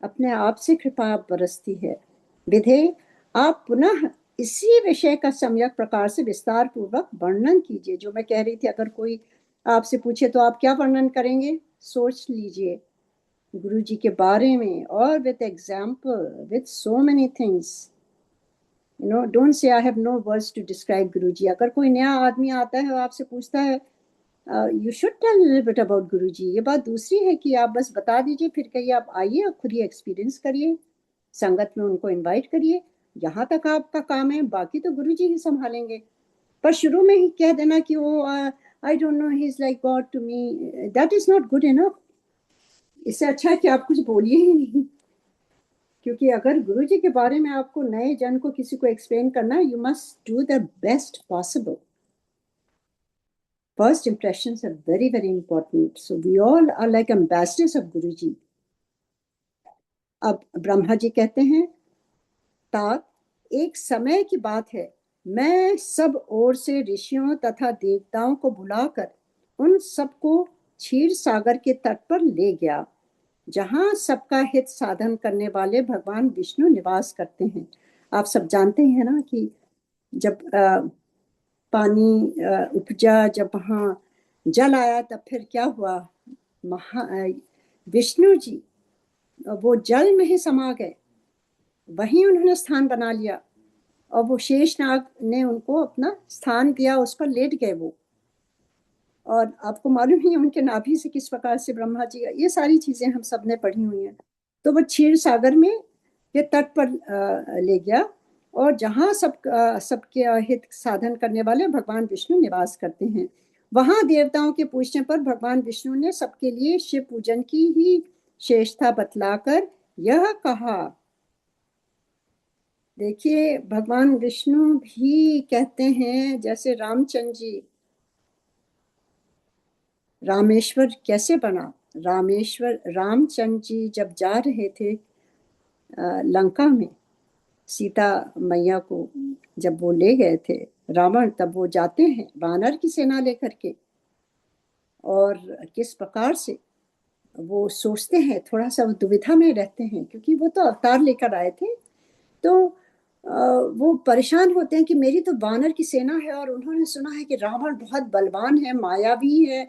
अपने आप से कृपा बरसती है। विधे आप पुनः इसी विषय का सम्यक प्रकार से विस्तार पूर्वक वर्णन कीजिए। जो मैं कह रही थी, अगर कोई आपसे पूछे तो आप क्या वर्णन करेंगे, सोच लीजिए गुरु जी के बारे में, और with example, with so many things. You know, don't say I have no words to describe Guru ji. अगर कोई नया आदमी आता है और आपसे पूछता है, you should tell little bit about Guru ji. ये बात दूसरी है कि आप बस बता दीजिए, फिर कहिए आप आइए और खुद ही एक्सपीरियंस करिए, संगत में उनको इनवाइट करिए। यहाँ तक आपका काम है, बाकी तो गुरु जी ही संभालेंगे। पर शुरू में ही कह देना कि वो I don't know, he is like God to me, that is not good enough. इससे अच्छा है कि आप कुछ बोलिए ही नहीं, क्योंकि अगर गुरु जी के बारे में आपको नए जन को किसी को एक्सप्लेन करना है, you must do the best possible. First impressions are very, very important. So we all are like ambassadors of Guru Ji. अब ब्रह्मा जी कहते हैं, तात एक समय की बात है, मैं सब ओर से ऋषियों तथा देवताओं को बुलाकर उन सबको क्षीर सागर के तट पर ले गया, जहाँ सबका हित साधन करने वाले भगवान विष्णु निवास करते हैं। आप सब जानते हैं ना कि जब पानी उपजा, जब वहाँ जल आया, तब फिर क्या हुआ, विष्णु जी वो जल में ही समा गए, वहीं उन्होंने स्थान बना लिया, और वो शेषनाग ने उनको अपना स्थान दिया, उस पर लेट गए वो। और आपको मालूम ही है उनके नाभि से किस प्रकार से ब्रह्मा जी, ये सारी चीजें हम सब ने पढ़ी हुई हैं। तो वो क्षीर सागर में के तट पर ले गया, और जहाँ सबके हित साधन करने वाले भगवान विष्णु निवास करते हैं, वहां देवताओं के पूछने पर भगवान विष्णु ने सबके लिए शिव पूजन की ही श्रेष्ठता बतलाकर यह कहा। देखिए, भगवान विष्णु भी कहते हैं, जैसे रामचंद्र जी, रामेश्वर कैसे बना, रामेश्वर रामचंद्र जी जब जा रहे थे लंका में, सीता मैया को जब वो ले गए थे रावण, तब वो जाते हैं वानर की सेना लेकर के, और किस प्रकार से वो सोचते हैं, थोड़ा सा वो दुविधा में रहते हैं, क्योंकि वो तो अवतार लेकर आए थे। तो वो परेशान होते हैं कि मेरी तो वानर की सेना है, और उन्होंने सुना है कि रावण बहुत बलवान है, मायावी है,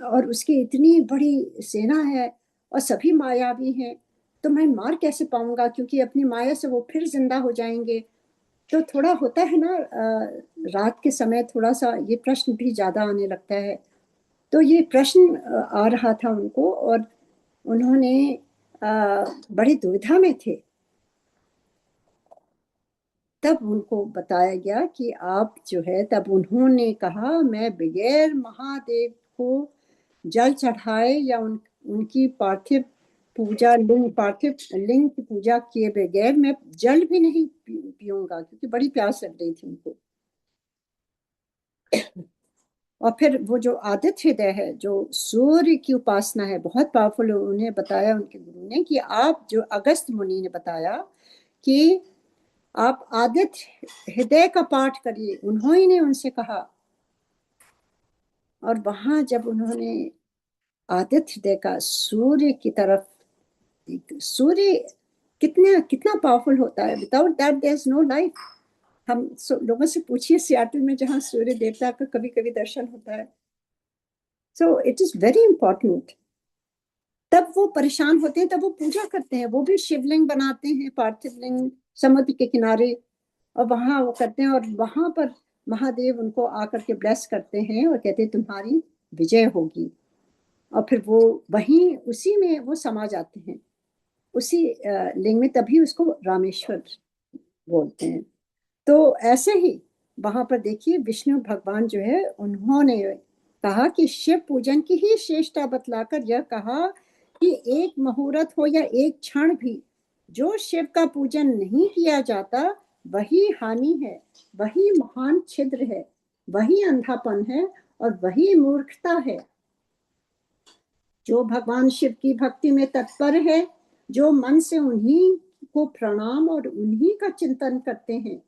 और उसकी इतनी बड़ी सेना है और सभी मायावी हैं, तो मैं मार कैसे पाऊंगा, क्योंकि अपनी माया से वो फिर जिंदा हो जाएंगे। तो थोड़ा होता है ना, रात के समय थोड़ा सा ये प्रश्न भी ज्यादा आने लगता है। तो ये प्रश्न आ रहा था उनको, और उन्होंने बड़ी दुविधा में थे। तब उनको बताया गया कि आप जो है, तब उन्होंने कहा मैं बगैर महादेव को जल चढ़ाए या उनकी पार्थिव पूजा, पार्थिव लिंग की पूजा किए बगैर मैं जल भी नहीं पीऊंगा, क्योंकि बड़ी प्यास लग रही थी उनको। और फिर वो जो आदित्य हृदय है, जो सूर्य की उपासना है, बहुत पावरफुल। उन्हें बताया उनके गुरु ने कि आप, जो अगस्त मुनि ने बताया कि आप आदित्य हृदय का पाठ करिए, उन्होंने उनसे कहा। और वहां जब उन्होंने आदित्य हृदय का सूर्य की तरफ, सूर्य कितना कितना पावरफुल होता है, without that there is no life. हम लोगों से पूछिए सियाटल में जहाँ सूर्य देवता का कभी कभी दर्शन होता है। So it is very important. तब वो परेशान होते हैं, तब वो पूजा करते हैं, वो भी शिवलिंग बनाते हैं, पार्थिव लिंग, समुद्र के किनारे, और वहां वो करते हैं। और वहां पर महादेव उनको आकर के ब्लेस करते हैं और कहते हैं तुम्हारी विजय होगी। और फिर वो वहीं उसी में वो समा जाते हैं, उसी लिंग में। तभी उसको रामेश्वर बोलते हैं। तो ऐसे ही वहां पर देखिए, विष्णु भगवान जो है, उन्होंने कहा कि शिव पूजन की ही श्रेष्ठता बतलाकर यह कहा कि एक मुहूर्त हो या एक क्षण भी जो शिव का पूजन नहीं किया जाता, वही हानि है, वही महान छिद्र है, वही अंधापन है, और वही मूर्खता है। जो भगवान शिव की भक्ति में तत्पर है, जो मन से उन्हीं को प्रणाम और उन्हीं का चिंतन करते हैं,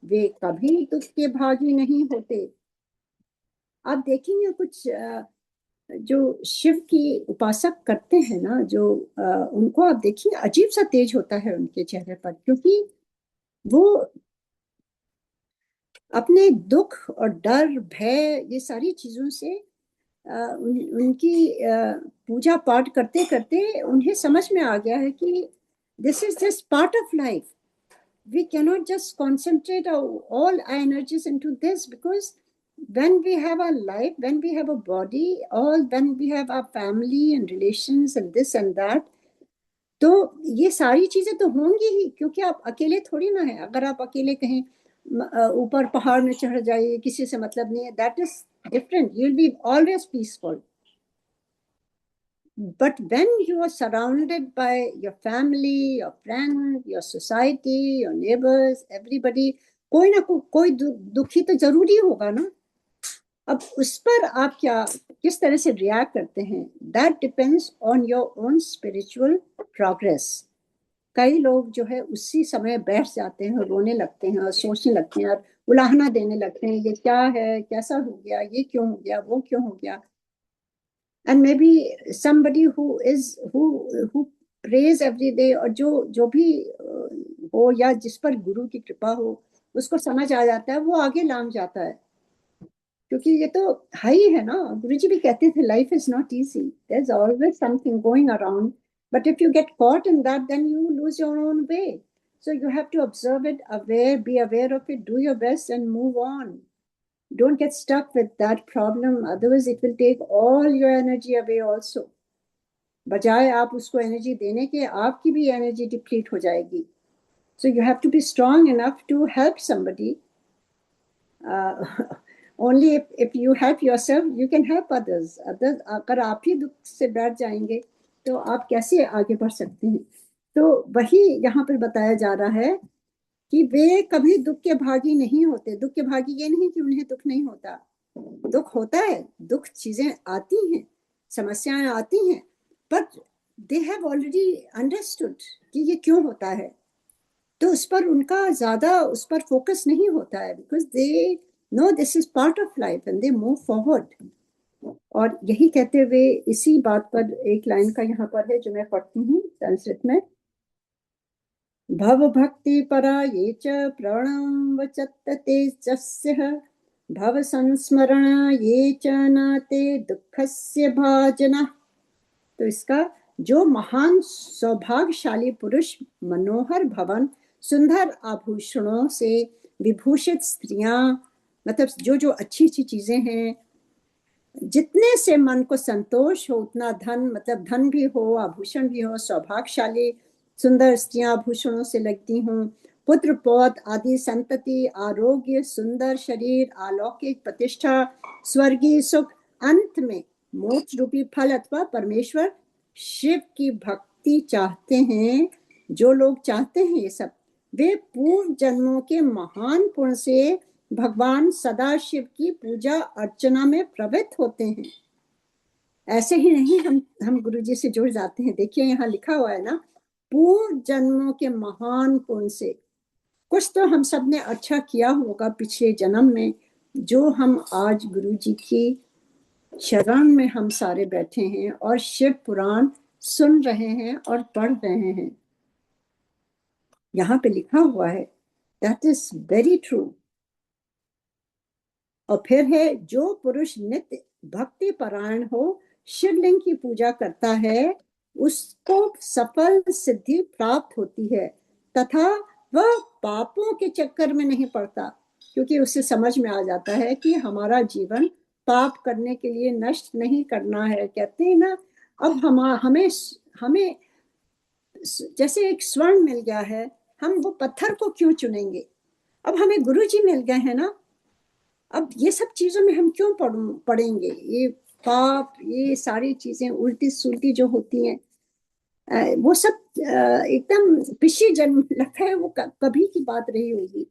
वे कभी दुख के भागी नहीं होते। आप देखेंगे कुछ जो शिव की उपासक करते हैं ना, जो उनको आप देखिए, अजीब सा तेज होता है उनके चेहरे पर, क्योंकि वो अपने दुख और डर, भय, ये सारी चीजों से उनकी पूजा पाठ करते करते उन्हें समझ में आ गया है कि this is just part of life. We cannot just concentrate all our energies into this, because when we have a life, when we have a body, when we have our family and relations and this and that, तो ये सारी चीजें तो होंगी ही, क्योंकि आप अकेले थोड़ी ना है। अगर आप अकेले कहीं ऊपर पहाड़ में चढ़ जाइए, किसी से मतलब नहीं है, that is different, you will be always peaceful. But when you are surrounded by your family, your friends, your society, your neighbors, everybody, कोई ना कोई दुखी तो जरूरी होगा ना। अब उस पर आप क्या, किस तरह से रिएक्ट करते हैं, that depends on your own spiritual progress. कई लोग जो है उसी समय बैठ जाते हैं, रोने लगते हैं और सोचने लगते हैं और उलाहना देने लगते हैं, ये क्या है, कैसा हो गया, ये क्यों हो गया, वो क्यों हो गया। And maybe somebody who prays every day, और जो भी हो, या जिस पर गुरु की कृपा हो, उसको समझ आ जाता है, वो आगे लांग जाता है। क्योंकि ये तो है ही है ना, गुरु जी भी कहते थे life is not easy, there is always something going around, but if you get caught in that, then you lose your own way. So you have to observe it, be aware of it, do your best and move on. Don't get stuck with that problem, otherwise it will take all your energy away also. बजाय आप उसको energy देने के, आपकी भी energy deplete हो जाएगी। So you have to be strong enough to help somebody. Only if you help yourself, you can help others. अगर आप ही दुख से बैठ जाएंगे, तो आप कैसे आगे बढ़ सकते हैं। तो वही यहाँ पर बताया जा रहा है कि वे कभी दुख के भागी नहीं होते। दुख के भागी ये नहीं कि उन्हें दुख नहीं होता, दुख होता है, दुख चीजें आती हैं, समस्याएं आती हैं, but they have already understood कि ये क्यों होता है। तो उस पर उनका ज्यादा उस पर फोकस नहीं होता है, because they know this is part of life and they move forward. और यही कहते हुए इसी बात पर एक लाइन का यहाँ पर है जो मैं पढ़ती हूँ संस्कृत में। भव भक्ति परा ये च प्रणम वचत्ते जस्य भव संस्मरण ये च नाते दुखस्य भाजना। तो इसका, जो महान सौभाग्यशाली पुरुष मनोहर भवन सुंदर आभूषणों से विभूषित स्त्रियां, मतलब जो जो अच्छी अच्छी चीजें हैं, जितने से मन को संतोष हो उतना धन, मतलब धन भी हो, आभूषण भी हो, सौभाग्यशाली सुंदर स्त्रियां आभूषणों से लगती हूँ, पुत्र पौत्र आदि संतति, आरोग्य, सुंदर शरीर, अलौकिक प्रतिष्ठा, स्वर्गीय सुख, अंत में मोक्ष रूपी फल अथवा परमेश्वर शिव की भक्ति चाहते हैं। जो लोग चाहते हैं ये सब, वे पूर्व जन्मों के महान पुण्य से भगवान सदाशिव की पूजा अर्चना में प्रवृत्त होते हैं। ऐसे ही नहीं हम गुरु जी से जुड़ जाते हैं। देखिए यहाँ लिखा हुआ है ना, पूर्व जन्मों के महान पुण्य से। कुछ तो हम सब ने अच्छा किया होगा पिछले जन्म में, जो हम आज गुरु जी की शरण में हम सारे बैठे हैं और शिव पुराण सुन रहे हैं और पढ़ रहे हैं। यहाँ पे लिखा हुआ है, दैट इज वेरी ट्रू। और फिर है, जो पुरुष नित्य भक्ति परायण हो, शिवलिंग की पूजा करता है, उसको सफल सिद्धि प्राप्त होती है तथा वह पापों के चक्कर में नहीं पड़ता, क्योंकि उसे समझ में आ जाता है कि हमारा जीवन पाप करने के लिए नष्ट नहीं करना है। कहते हैं ना, अब हमें हमें जैसे एक स्वर्ण मिल गया है, हम वो पत्थर को क्यों चुनेंगे? अब हमें गुरु जी मिल गए हैं ना, अब ये सब चीजों में हम क्यों पढ़ेंगे? ये पाप, ये सारी चीजें उल्टी सुल्टी जो होती हैं, वो सब एकदम पिछले जन्म लगता है, वो कभी की बात रही होगी।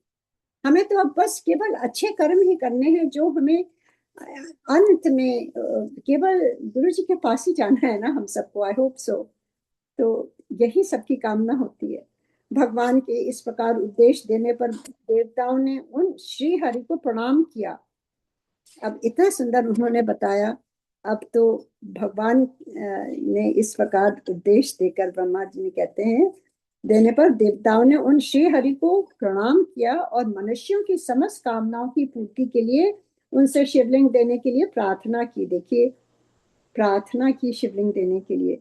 हमें तो अब बस केवल अच्छे कर्म ही करने हैं, जो हमें अंत में केवल गुरु जी के पास ही जाना है ना हम सबको। I hope so. तो यही सबकी कामना होती है। भगवान के इस प्रकार उपदेश देने पर देवताओं ने उन श्री हरि को प्रणाम किया। अब इतना सुंदर उन्होंने बताया। अब तो भगवान ने इस प्रकार उपदेश देकर, ब्रह्मा जी ने कहते हैं, देने पर देवताओं ने उन श्री हरि को प्रणाम किया और मनुष्यों की समस्त कामनाओं की पूर्ति के लिए उनसे शिवलिंग देने के लिए प्रार्थना की। देखिए, प्रार्थना की शिवलिंग देने के लिए।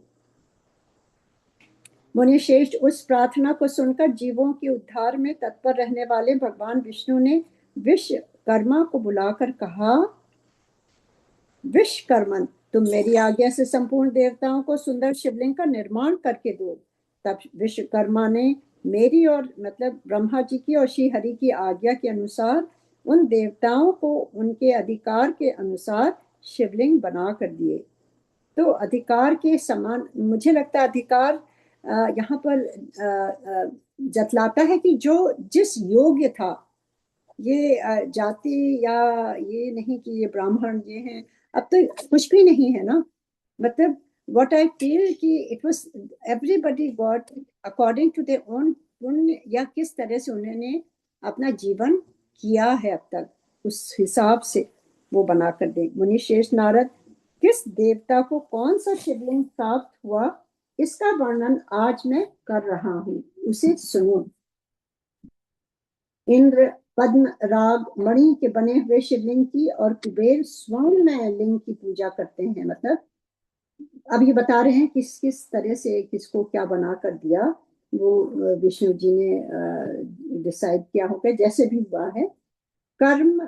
मुनि श्रेष्ठ, उस प्रार्थना को सुनकर जीवों के उद्धार में तत्पर रहने वाले भगवान विष्णु ने विश्वकर्मा को बुलाकर कहा, विश्वकर्मन, तुम मेरी आज्ञा से संपूर्ण देवताओं को सुंदर शिवलिंग का निर्माण करके दो। तब विश्वकर्मा ने मेरी और, मतलब ब्रह्मा जी की और श्री हरि की आज्ञा के अनुसार उन देवताओं को उनके अधिकार के अनुसार शिवलिंग बना कर दिए। तो अधिकार के समान, मुझे लगता है अधिकार यहाँ पर जतलाता है कि जो जिस योग्य था, ये जाति या ये नहीं कि ये ब्राह्मण ये हैं, अब तो कुछ भी नहीं है ना। मतलब व्हाट आई फील कि it was everybody got according to their own पुण्य, या किस तरह से उन्होंने अपना जीवन किया है अब तक, उस हिसाब से वो बना कर दे। मुनि शेष नारद, किस देवता को कौन सा शिवलिंग प्राप्त हुआ, इसका वर्णन आज मैं कर रहा हूँ, उसे सुनो। इंद्र पद्म राग मणि के बने हुए शिवलिंग की और कुबेर स्वर्ण लिंग की पूजा करते हैं। मतलब अब ये बता रहे हैं किस किस तरह से किसको क्या बना कर दिया, वो विष्णु जी ने डिसाइड किया होगा, जैसे भी हुआ है। कर्म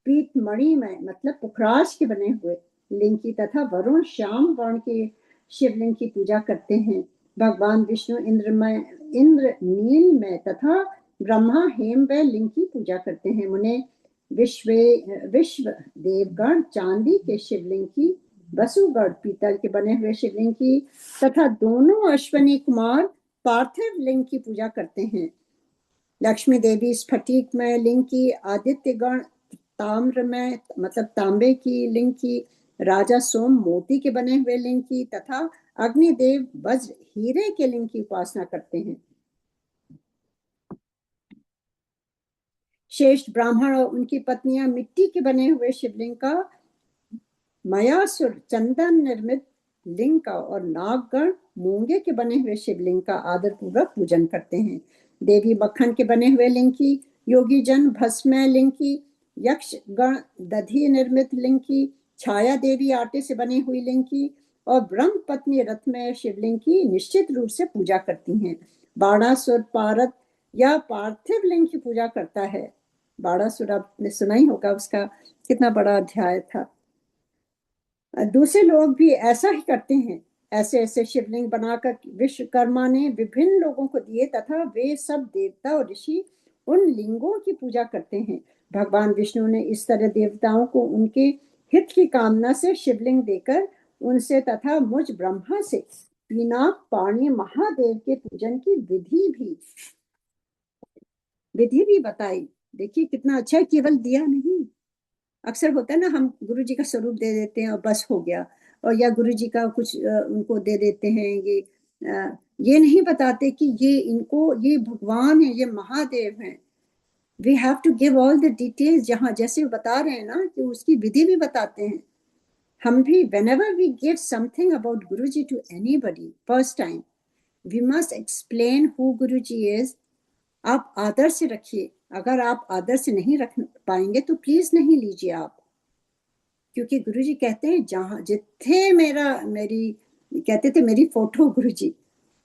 पीत मणि में, मतलब पुखराज के बने हुए लिंग की तथा वरुण श्याम वर्ण के शिवलिंग की पूजा करते हैं। भगवान विष्णु इंद्र नील में तथा ब्रह्मा हेम व लिंग की पूजा करते हैं। मुने विश्व देवगण चांदी के शिवलिंग की, वसुगढ़ पीतल के बने हुए शिवलिंग की तथा दोनों अश्वनी कुमार पार्थिव लिंग की पूजा करते हैं। लक्ष्मी देवी स्फटिक में लिंग की, आदित्य गण ताम्र में, मतलब तांबे की लिंग की, राजा सोम मोती के बने हुए लिंग की तथा अग्निदेव वज्र हीरे के लिंग की उपासना करते हैं। श्रेष्ठ ब्राह्मण और उनकी पत्नियां मिट्टी के बने हुए शिवलिंग का, मयासुर चंदन निर्मित लिंग का और नागगण मूंगे के बने हुए शिवलिंग का आदर पूर्वक पूजन करते हैं। देवी मक्खन के बने हुए लिंग की, योगी जन भस्मय लिंग की, यक्ष गण दधी निर्मित लिंग की, छाया देवी आटे से बनी हुई लिंग की और ब्रह्म पत्नी रत्नमय शिवलिंग की निश्चित रूप से पूजा करती हैं। बाणासुर पारद या पार्थिव लिंग की पूजा करता है। बाड़ासुर आपने सुना ही होगा, उसका कितना बड़ा अध्याय था। दूसरे लोग भी ऐसा ही करते हैं, ऐसे ऐसे शिवलिंग बनाकर विश्वकर्मा ने विभिन्न लोगों को दिए, तथा वे सब देवता और ऋषि उन लिंगों की पूजा करते हैं। भगवान विष्णु ने इस तरह देवताओं को उनके हित की कामना से शिवलिंग देकर उनसे तथा मुझ ब्रह्मा से पिनाक पाणी महादेव के पूजन की विधि भी बताई। देखिए कितना अच्छा है, केवल दिया नहीं। अक्सर होता है ना, हम गुरु जी का स्वरूप दे देते हैं और बस हो गया, और या गुरु जी का कुछ उनको दे देते हैं। ये नहीं बताते कि ये इनको, ये भगवान है, ये महादेव हैं। We have to give all the details, जहाँ जैसे बता रहे हैं ना, कि उसकी विधि भी बताते हैं। हम भी whenever we give something about Guruji to anybody first time, we must explain who Guruji is. आप आदर से रखिए, अगर आप आदर से नहीं रख पाएंगे तो प्लीज नहीं लीजिए आप, क्योंकि गुरुजी कहते हैं जहां जिथे मेरी कहते थे मेरी फोटो, गुरुजी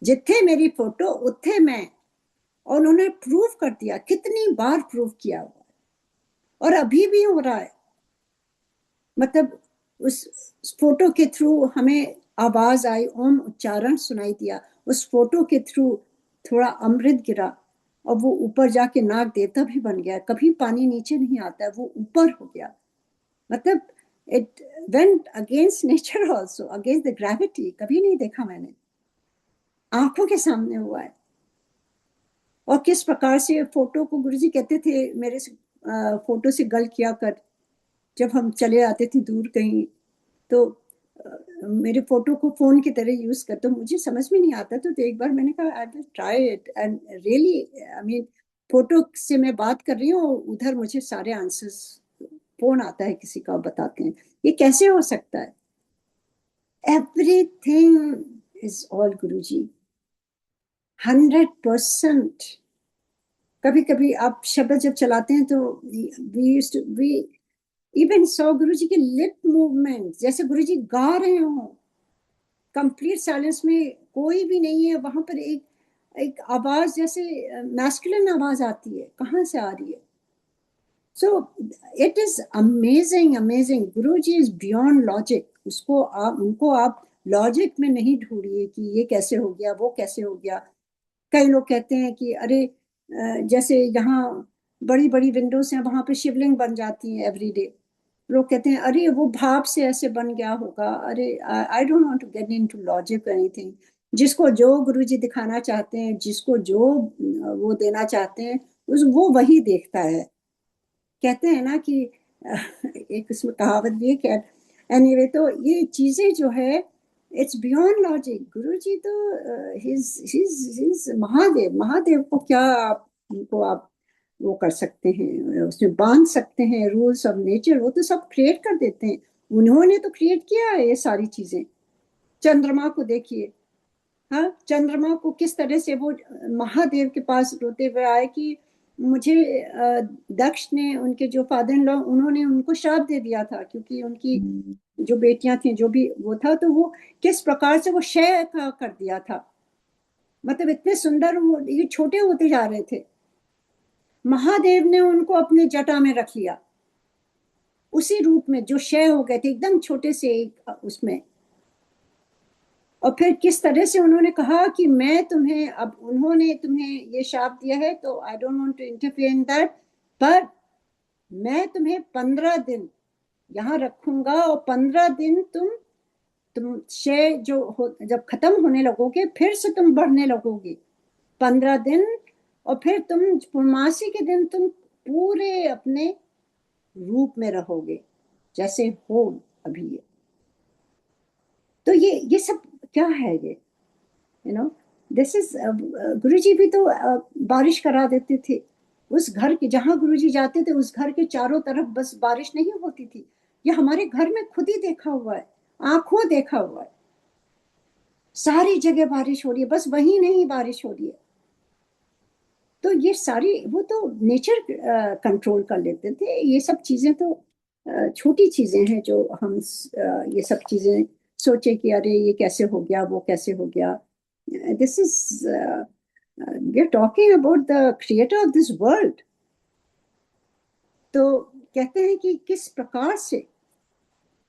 जिथे मेरी फोटो उथे मैं। और उन्होंने प्रूव कर दिया, कितनी बार प्रूव किया हुआ, और अभी भी हो रहा है। मतलब उस फोटो के थ्रू हमें आवाज आई, ओम उच्चारण सुनाई दिया, उस फोटो के थ्रू थोड़ा अमृत गिरा, और वो ऊपर जाके नाग देवता भी बन गया। कभी पानी नीचे नहीं आता है, वो ऊपर हो गया। मतलब it went against nature also, against the gravity. कभी नहीं देखा मैंने, आंखों के सामने हुआ है। और किस प्रकार से फोटो को गुरुजी कहते थे मेरे से फोटो से गल किया कर, जब हम चले आते थे दूर कहीं, तो मेरे फोटो को फोन की तरह यूज कर। तो मुझे समझ में नहीं आता, तो एक बार मैंने कहा I will try it, and really I mean photo से मैं बात कर रही हूँ, उधर मुझे सारे आंसर्स, फोन आता है किसी का, बताते हैं। ये कैसे हो सकता है? एवरीथिंग इज ऑल गुरुजी, 100%। कभी कभी आप शब्द जब चलाते हैं तो वी इवन सॉ गुरुजी के लिप मूवमेंट, जैसे गुरुजी गा रहे हो कंप्लीट साइलेंस में, कोई भी नहीं है वहां पर। एक एक आवाज जैसे मैस्कुलिन आवाज आती है, कहाँ से आ रही है? So it is amazing, amazing. Guruji is beyond logic. उनको आप लॉजिक में नहीं ढूंढिए कि ये कैसे हो गया, वो कैसे हो गया। कई लोग कहते हैं कि अरे जैसे यहाँ बड़ी बड़ी विंडोज हैं, वहां पे शिवलिंग बन जाती हैं एवरी डे। लोग कहते हैं अरे वो भाप से ऐसे बन गया होगा। अरे I don't want to get into logic anything. जिसको जो गुरुजी दिखाना चाहते हैं, जिसको जो वो देना चाहते हैं, उस वो वही देखता है। कहते हैं ना कि एक उसमें कहावत भी है कि एनीवे, तो ये चीजें जो है इट्स बियॉन्ड लॉजिक। गुरुजी तो महादेव, महादेव को क्या आप उनको आप वो कर सकते हैं, उसमें बांध सकते हैं रूल्स ऑफ नेचर? वो तो सब क्रिएट कर देते हैं, उन्होंने तो क्रिएट किया है ये सारी चीजें। चंद्रमा को देखिए, हाँ, चंद्रमा को किस तरह से वो महादेव के पास रोते हुए आए कि मुझे दक्ष ने, उनके जो फादर इन लॉ, उन्होंने उनको श्राप दे दिया था, क्योंकि उनकी जो बेटियां थी, जो भी वो था, तो वो किस प्रकार से वो क्षय कर दिया था। मतलब इतने सुंदर वो, ये छोटे होते जा रहे थे, महादेव ने उनको अपने जटा में रख लिया, उसी रूप में जो क्षय हो गए थे एकदम छोटे से एक उसमें। और फिर किस तरह से उन्होंने कहा कि मैं तुम्हें, अब उन्होंने तुम्हें ये शाप दिया है तो I don't want to interfere in that, पर मैं तुम्हें 15 दिन यहाँ रखूंगा, और 15 दिन तुम क्षय जो हो, जब खत्म होने लगोगे फिर से तुम बढ़ने लगोगे 15 दिन। और फिर तुम पूर्णमासी के दिन तुम पूरे अपने रूप में रहोगे जैसे हो अभी। तो ये सब क्या है? ये यू नो दिस इज गुरुजी भी तो बारिश करा देते थे। उस घर के, जहां गुरुजी जाते थे, उस घर के चारों तरफ बस बारिश नहीं होती थी। ये हमारे घर में खुद ही देखा हुआ है, आंखों देखा हुआ है, सारी जगह बारिश हो रही है, बस वहीं नहीं बारिश हो रही है। तो ये सारी, वो तो नेचर कंट्रोल कर लेते थे। ये सब चीजें तो छोटी चीजें हैं जो हम ये सब चीजें सोचे कि अरे ये कैसे हो गया, वो कैसे हो गया। This is we are talking about the creator of this world. तो कहते हैं कि किस प्रकार से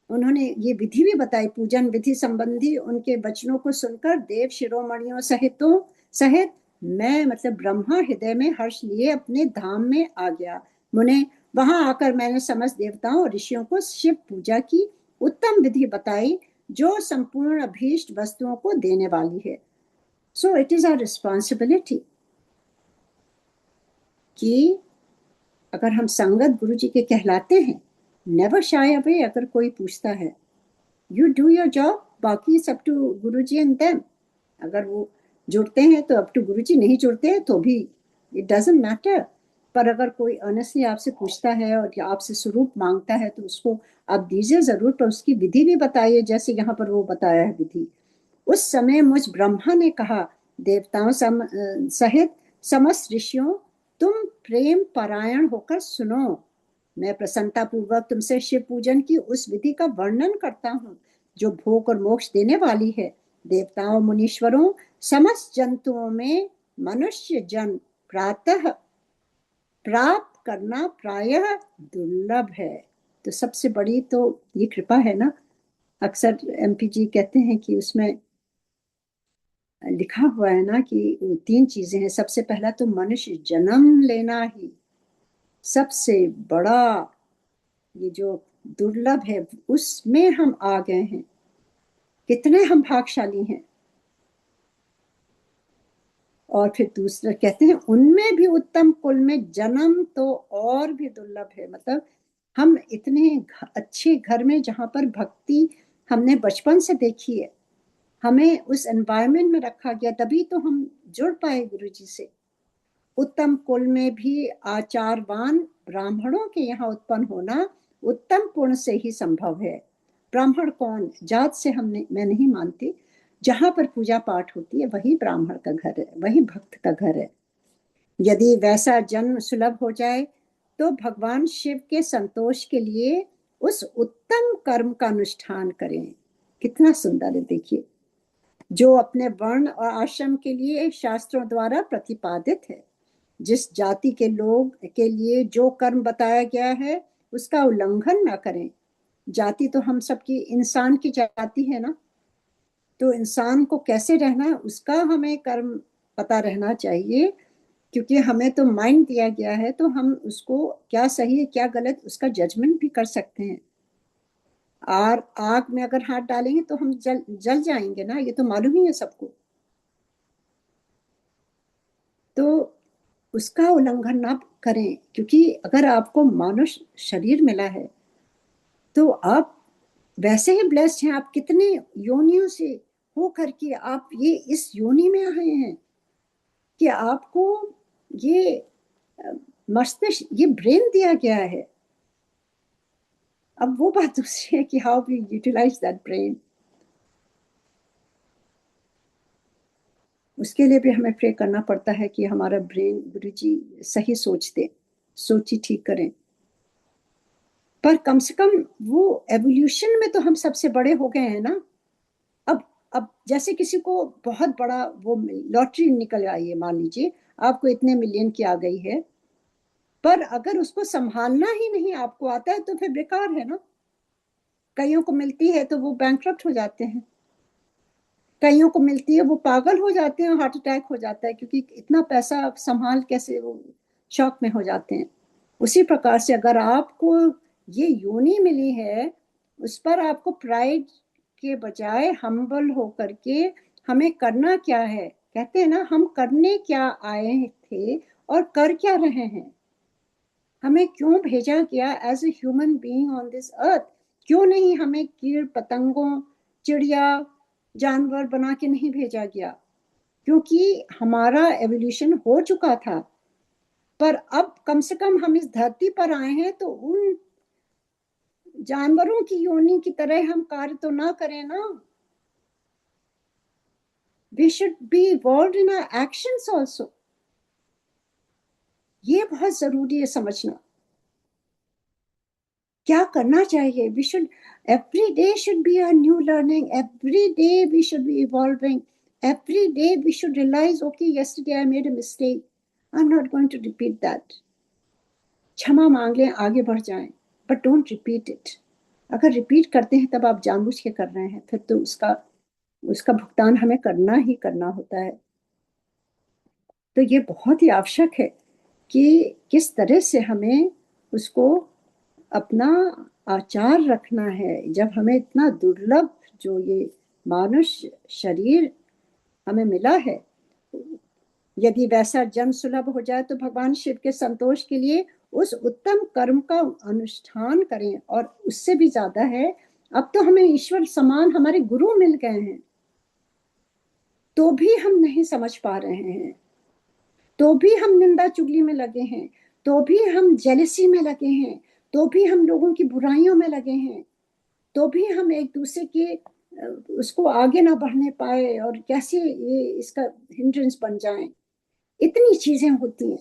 उन्होंने ये विधि भी बताई, पूजन विधि संबंधी उनके वचनों को सुनकर देव शिरोमणियों सहित मैं मतलब ब्रह्मा हृदय में हर्ष लिए अपने धाम में आ गया। मुने वहां आकर मैंने समस्त देवताओं और ऋषियों को शिव पूजा की उत्तम विधि बताई जो संपूर्ण अभीष्ट वस्तुओं को देने वाली है। So it is our responsibility कि अगर हम संगत गुरु जी के कहलाते हैं, नेवर शाय अवे। अगर कोई पूछता है, यू डू योर जॉब, बाकी सब to Guru ji and them. अगर वो जुड़ते हैं तो अप टू गुरु जी, नहीं जुड़ते हैं तो भी इट डजंट मैटर। पर अगर कोई ऑनेस्टली आपसे पूछता है और आपसे स्वरूप मांगता है तो उसको आप दीजिए जरूर, पर उसकी विधि भी बताइए, जैसे यहाँ पर वो बताया है विधि। उस समय मुझ ब्रह्मा ने कहा, देवताओं सहित समस्त ऋषियों, तुम प्रेम परायण होकर सुनो। मैं प्रसन्नता पूर्वक तुमसे शिव पूजन की उस विधि का वर्णन करता हूँ जो भोग और मोक्ष देने वाली है। देवताओं, मुनीश्वरों, समस्त जंतुओं में मनुष्य जन प्रातः प्राप्त करना प्रायः दुर्लभ है। तो सबसे बड़ी तो ये कृपा है ना। अक्सर एमपी जी कहते हैं कि उसमें लिखा हुआ है ना कि 3 चीजें हैं। सबसे पहला तो मनुष्य जन्म लेना ही सबसे बड़ा, ये जो दुर्लभ है उसमें हम आ गए हैं। कितने हम भाग्यशाली हैं। और फिर दूसरा कहते हैं उनमें भी उत्तम कुल में जन्म तो और भी दुर्लभ है। मतलब हम इतने अच्छे घर में जहां पर भक्ति हमने बचपन से देखी है, हमें उस एनवायरनमेंट में रखा गया, तभी तो हम जुड़ पाए गुरु जी से। उत्तम कुल में भी आचारवान ब्राह्मणों के यहाँ उत्पन्न होना उत्तम पुण्य से ही संभव है। ब्राह्मण कौन, जात से मैं नहीं मानती। जहां पर पूजा पाठ होती है वही ब्राह्मण का घर है, वही भक्त का घर है। यदि वैसा जन्म सुलभ हो जाए तो भगवान शिव के संतोष के लिए उस उत्तम कर्म का अनुष्ठान करें। कितना सुंदर है देखिए, जो अपने वर्ण और आश्रम के लिए शास्त्रों द्वारा प्रतिपादित है। जिस जाति के लोग के लिए जो कर्म बताया गया है उसका उल्लंघन ना करें। जाति तो हम सबकी इंसान की जाति है ना, तो इंसान को कैसे रहना है उसका हमें कर्म पता रहना चाहिए, क्योंकि हमें तो माइंड दिया गया है, तो हम उसको क्या सही है क्या गलत उसका जजमेंट भी कर सकते हैं। और आग में अगर हाथ डालेंगे तो हम जल जाएंगे ना, ये तो मालूम ही है सबको। तो उसका उल्लंघन ना करें, क्योंकि अगर आपको मानव शरीर मिला है तो आप वैसे ही ब्लेस्ड हैं। आप कितने योनियों से हो करके आप ये इस योनि में आए हैं कि आपको ये मस्तिष्क, ये ब्रेन दिया गया है। अब वो बात दूसरी है कि how we utilize that brain. उसके लिए भी हमें प्रे करना पड़ता है कि हमारा ब्रेन गुरु जी सही सोच दे, सोची ठीक करें। पर कम से कम वो एवोल्यूशन में तो हम सबसे बड़े हो गए हैं ना। अब जैसे किसी को बहुत बड़ा वो लॉटरी निकल आई है, मान लीजिए आपको इतने मिलियन की आ गई है, पर अगर उसको संभालना ही नहीं आपको आता है तो फिर बेकार है ना। कईयों को मिलती है तो वो बैंकरप्ट हो जाते हैं, कईयों को मिलती है वो पागल हो जाते हैं, हार्ट अटैक हो जाता है, क्योंकि इतना पैसा संभाल कैसे, वो शौक में हो जाते हैं। उसी प्रकार से अगर आपको ये योनि मिली है, उस पर आपको प्राइड के बजाय हम्बल होकर के हमें करना क्या है। कहते हैं ना, हम करने क्या आए थे और कर क्या रहे हैं। हमें क्यों भेजा गया as a human being on this earth. क्यों नहीं हमें कीड़ पतंगों, चिड़िया, जानवर बना के नहीं भेजा गया, क्योंकि हमारा एवोल्यूशन हो चुका था। पर अब कम से कम हम इस धरती पर आए हैं तो उन जानवरों की योनि की तरह हम कार्य तो ना करें ना। We should be involve in our actions also. ये बहुत जरूरी है समझना, क्या करना चाहिए। We should every day should be a new learning, every day we should be evolving, every day we should realize, okay, yesterday I made a mistake, I'm not going to repeat that. क्षमा मांग लें, आगे बढ़ जाएं, but don't repeat it. अगर repeat करते हैं तब आप जानबूझ के कर रहे हैं, फिर तो उसका उसका भुगतान हमें करना ही करना होता है। तो ये बहुत ही आवश्यक है कि किस तरह से हमें उसको अपना आचार रखना है। जब हमें इतना दुर्लभ जो ये मानुष शरीर हमें मिला है, यदि वैसा जन्म सुलभ हो जाए तो भगवान शिव के संतोष के लिए उस उत्तम कर्म का अनुष्ठान करें। और उससे भी ज्यादा है, अब तो हमें ईश्वर समान हमारे गुरु मिल गए हैं, तो भी हम नहीं समझ पा रहे हैं, तो भी हम निंदा चुगली में लगे हैं, तो भी हम जेलसी में लगे हैं, तो भी हम लोगों की बुराइयों में लगे हैं, तो भी हम एक दूसरे के उसको आगे ना बढ़ने पाए और कैसे ये इसका हिंड्रेंस बन जाए। इतनी चीजें होती हैं,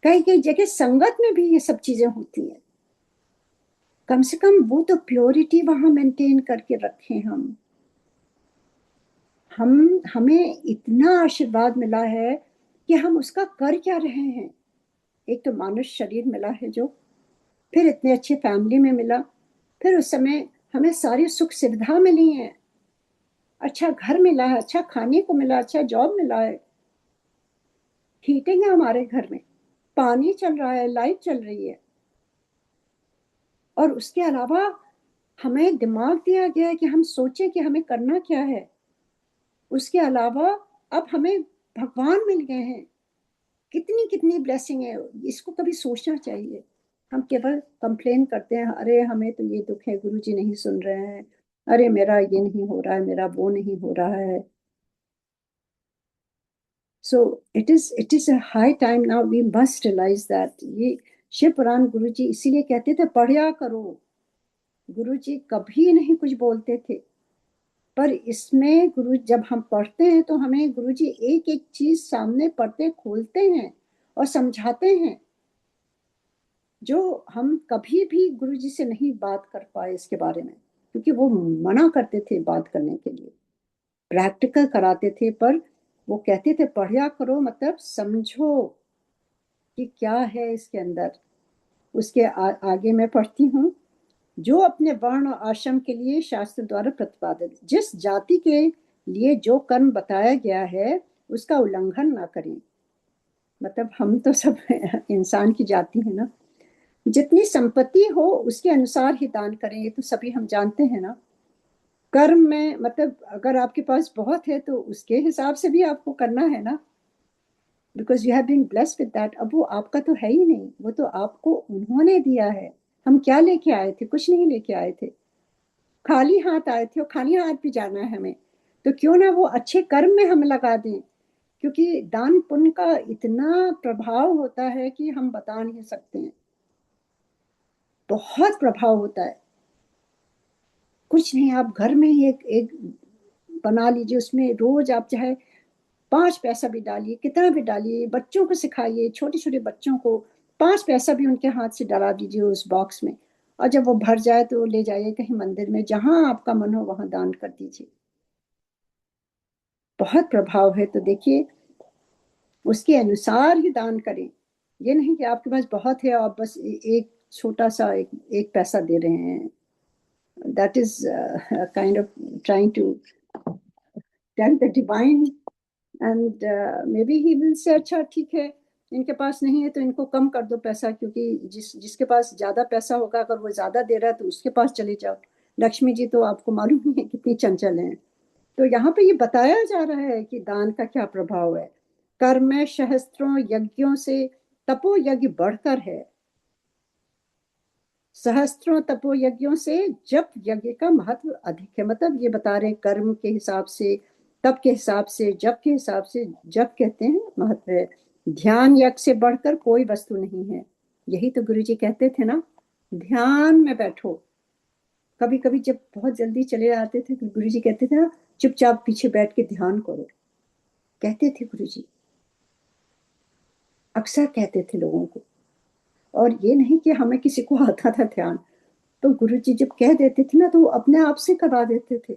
कई कई जगह संगत में भी ये सब चीजें होती हैं। कम से कम वो तो प्योरिटी वहां मेंटेन करके रखें हम हमें इतना आशीर्वाद मिला है कि हम उसका कर क्या रहे हैं। एक तो मानुष शरीर मिला है जो, फिर इतने अच्छे फैमिली में मिला, फिर उस समय हमें सारी सुख सुविधा मिली है, अच्छा घर मिला है, अच्छा खाने को मिला, अच्छा जॉब मिला है, हीटिंग है हमारे घर में, पानी चल रहा है, लाइट चल रही है। और उसके अलावा हमें दिमाग दिया गया है कि हम सोचें कि हमें करना क्या है। उसके अलावा अब हमें भगवान मिल गए हैं, कितनी कितनी ब्लेसिंग है, इसको कभी सोचना चाहिए। हम केवल कंप्लेन करते हैं, अरे हमें तो ये दुख है, गुरुजी नहीं सुन रहे हैं, अरे मेरा ये नहीं हो रहा है, मेरा वो नहीं हो रहा है। So it is a high time now, we must realise that. ये शिव पुराण गुरुजी इसीलिए कहते थे पढ़या करो। गुरुजी कभी नहीं कुछ बोलते थे, पर इसमें गुरु जब हम पढ़ते हैं तो हमें गुरुजी एक एक चीज सामने पढ़ते खोलते हैं और समझाते हैं, जो हम कभी भी गुरुजी से नहीं बात कर पाए इसके बारे में, क्योंकि वो मना करते थे बात करने के लिए, प्रैक्टिकल कराते थे। पर वो कहते थे पढ़या करो, मतलब समझो कि क्या है इसके अंदर। उसके आगे मैं पढ़ती हूँ, जो अपने वर्ण और आश्रम के लिए शास्त्र द्वारा प्रतिपादित जिस जाति के लिए जो कर्म बताया गया है उसका उल्लंघन ना करें। मतलब हम तो सब इंसान की जाति है ना, जितनी संपत्ति हो उसके अनुसार ही दान करें, ये तो सभी हम जानते हैं ना। कर्म में मतलब अगर आपके पास बहुत है तो उसके हिसाब से भी आपको करना है ना, because you have been blessed with that. अब वो आपका तो है ही नहीं, वो तो आपको उन्होंने दिया है। हम क्या लेके आए थे? कुछ नहीं लेके आए थे, खाली हाथ आए थे और खाली हाथ भी जाना है हमें। तो क्यों ना वो अच्छे कर्म में हम लगा दें, क्योंकि दान पुण्य का इतना प्रभाव होता है कि हम बता नहीं सकते हैं, बहुत प्रभाव होता है। कुछ नहीं, आप घर में ही एक एक बना लीजिए, उसमें रोज आप चाहे 5 पैसा भी डालिए, कितना भी डालिए, बच्चों को सिखाइए, छोटे छोटे बच्चों को 5 पैसा भी उनके हाथ से डाला दीजिए उस बॉक्स में, और जब वो भर जाए तो ले जाइए कहीं मंदिर में, जहां आपका मन हो वहां दान कर दीजिए। बहुत प्रभाव है। तो देखिए, उसके अनुसार ही दान करें। ये नहीं कि आपके पास बहुत है और बस एक छोटा सा एक पैसा दे रहे हैं। That is kind of trying to tell the divine, and maybe he will say अच्छा ठीक है, इनके पास नहीं है तो इनको कम कर दो पैसा, क्योंकि जिसके पास ज्यादा पैसा होगा अगर वो ज्यादा दे रहा है तो उसके पास चले जाओ। लक्ष्मी जी तो आपको मालूम ही है कितनी चंचल है। तो यहाँ पे ये बताया जा रहा है कि दान का क्या प्रभाव है। कर्म में सहस्त्रों यज्ञों से तपो यज्ञ बढ़कर है, सहस्त्रों तपो यज्ञों से जप यज्ञ का महत्व अधिक है। मतलब ये बता रहे हैं कर्म के हिसाब से, तप के हिसाब से, जप के हिसाब से, जप कहते हैं महत्व है। ध्यान यज्ञ से बढ़कर कोई वस्तु नहीं है। यही तो गुरु जी कहते थे ना, ध्यान में बैठो। कभी कभी जब बहुत जल्दी चले आते थे तो गुरु जी कहते थे ना, चुपचाप पीछे बैठ के ध्यान करो, कहते थे गुरु जी, अक्सर कहते थे लोगों को। और ये नहीं कि हमें किसी को आता था ध्यान, तो गुरु जी जब कह देते थे ना तो वो अपने आप से करा देते थे।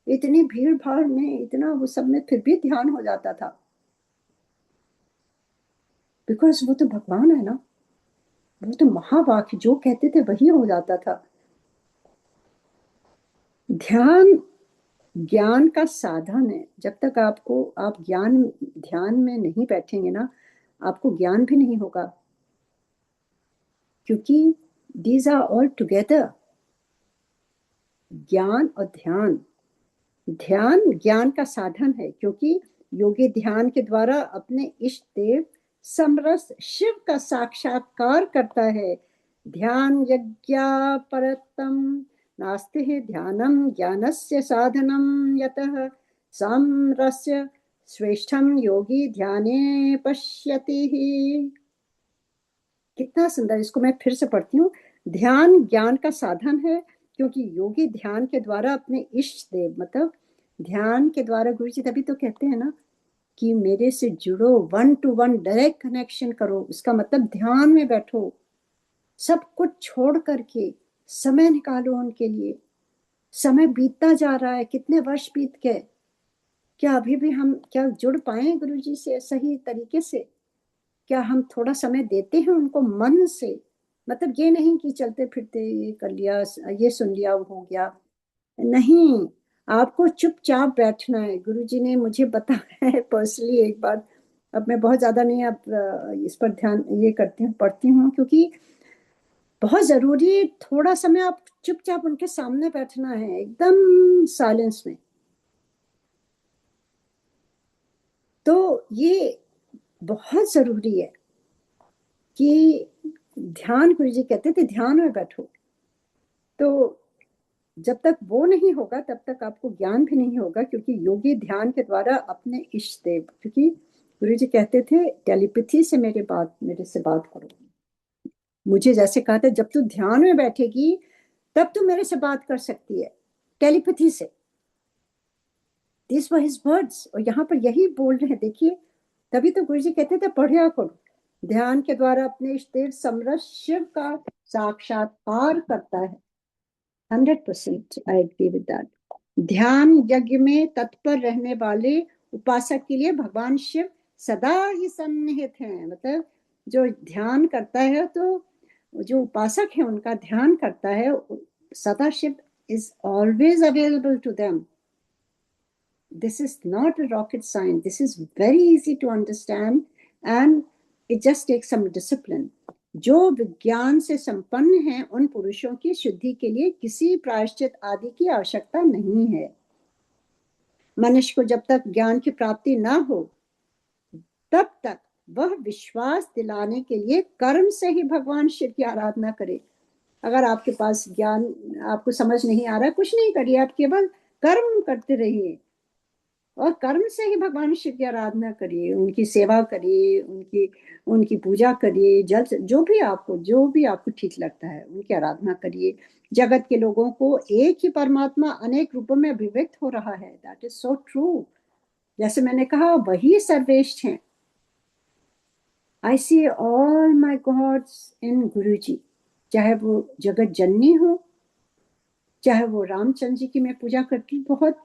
इतनी भीड़ भाड़ में, इतना वो सब में फिर भी ध्यान हो जाता था। बिकॉज वो तो भगवान है ना, वो तो महावाक्य जो कहते थे वही हो जाता था। ध्यान ज्ञान का साधन है। जब तक आप ज्ञान ध्यान में नहीं बैठेंगे ना, आपको ज्ञान भी नहीं होगा, क्योंकि दीज आर ऑल टुगेदर। ज्ञान और ध्यान, ध्यान ज्ञान का साधन है, क्योंकि योगी ध्यान के द्वारा अपने इष्ट देव समरस शिव का साक्षात्कार करता है। ध्यान यज्ञ परतम नास्ति ही ध्यानम ज्ञानस्य साधनम यतः समरस्य श्रेष्ठम योगी ध्याने पश्यति ही। कितना सुंदर, इसको मैं फिर से पढ़ती हूँ। ध्यान ज्ञान का साधन है, क्योंकि योगी ध्यान के द्वारा अपने इष्ट देव, मतलब ध्यान के द्वारा, गुरु जी तभी तो कहते हैं ना कि मेरे से जुड़ो, 1 to 1 डायरेक्ट कनेक्शन करो। उसका मतलब ध्यान में बैठो, सब कुछ छोड़ करके समय निकालो उनके लिए। समय बीतता जा रहा है, कितने वर्ष बीत गए, क्या अभी भी हम क्या जुड़ पाए गुरु जी से सही तरीके से? क्या हम थोड़ा समय देते हैं उनको मन से? मतलब ये नहीं कि चलते फिरते ये कर लिया, ये सुन लिया, वो हो गया, नहीं। आपको चुपचाप बैठना है। गुरुजी ने मुझे बताया है पर्सनली एक बार। अब मैं बहुत ज्यादा नहीं अब इस पर ध्यान ये करती हूँ, पढ़ती हूँ, क्योंकि बहुत जरूरी। थोड़ा समय आप चुपचाप उनके सामने बैठना है, एकदम साइलेंस में। तो ये बहुत जरूरी है कि ध्यान, गुरुजी कहते थे ध्यान में बैठो। तो जब तक वो नहीं होगा तब तक आपको ज्ञान भी नहीं होगा, क्योंकि योगी ध्यान के द्वारा अपने इष्ट देव, क्योंकि गुरु जी कहते थे टेलीपैथी से मेरे से बात करो। मुझे जैसे कहा था, जब तू ध्यान में बैठेगी तब तू मेरे से बात कर सकती है टेलीपैथी से। दिस वर हिज वर्ड्स, और यहाँ पर यही बोल रहे हैं, देखिए। तभी तो गुरु जी कहते थे पढ़िया करो। ध्यान के द्वारा अपने इष्ट देव समरस शिव का साक्षात्कार करता है। 100% आई एग्री विद दैट। ध्यान यज्ञ में तत्पर रहने वाले उपासक के लिए भगवान शिव सदा ही सन्निहित हैं। मतलब जो ध्यान करता है, तो जो उपासक है उनका ध्यान करता है, Sada Shiv is always available to them. This is not a rocket science. This is very easy to understand, and it just takes some discipline. जो विज्ञान से संपन्न हैं उन पुरुषों की शुद्धि के लिए किसी प्रायश्चित आदि की आवश्यकता नहीं है। मनुष्य को जब तक ज्ञान की प्राप्ति ना हो तब तक वह विश्वास दिलाने के लिए कर्म से ही भगवान शिव की आराधना करे। अगर आपके पास ज्ञान, आपको समझ नहीं आ रहा, कुछ नहीं करिए, आप केवल कर्म करते रहिए और कर्म से ही भगवान शिव की आराधना करिए, उनकी सेवा करिए, उनकी उनकी पूजा करिए, जो भी आपको ठीक लगता है उनकी आराधना करिए। जगत के लोगों को एक ही परमात्मा अनेक रूपों में अभिव्यक्त हो रहा है। That is so true. जैसे मैंने कहा, वही सर्वश्रेष्ठ हैं। आई see all my gods in गुरु जी। चाहे वो जगत जननी हो, चाहे वो रामचंद्र जी की मैं पूजा करती हूँ बहुत,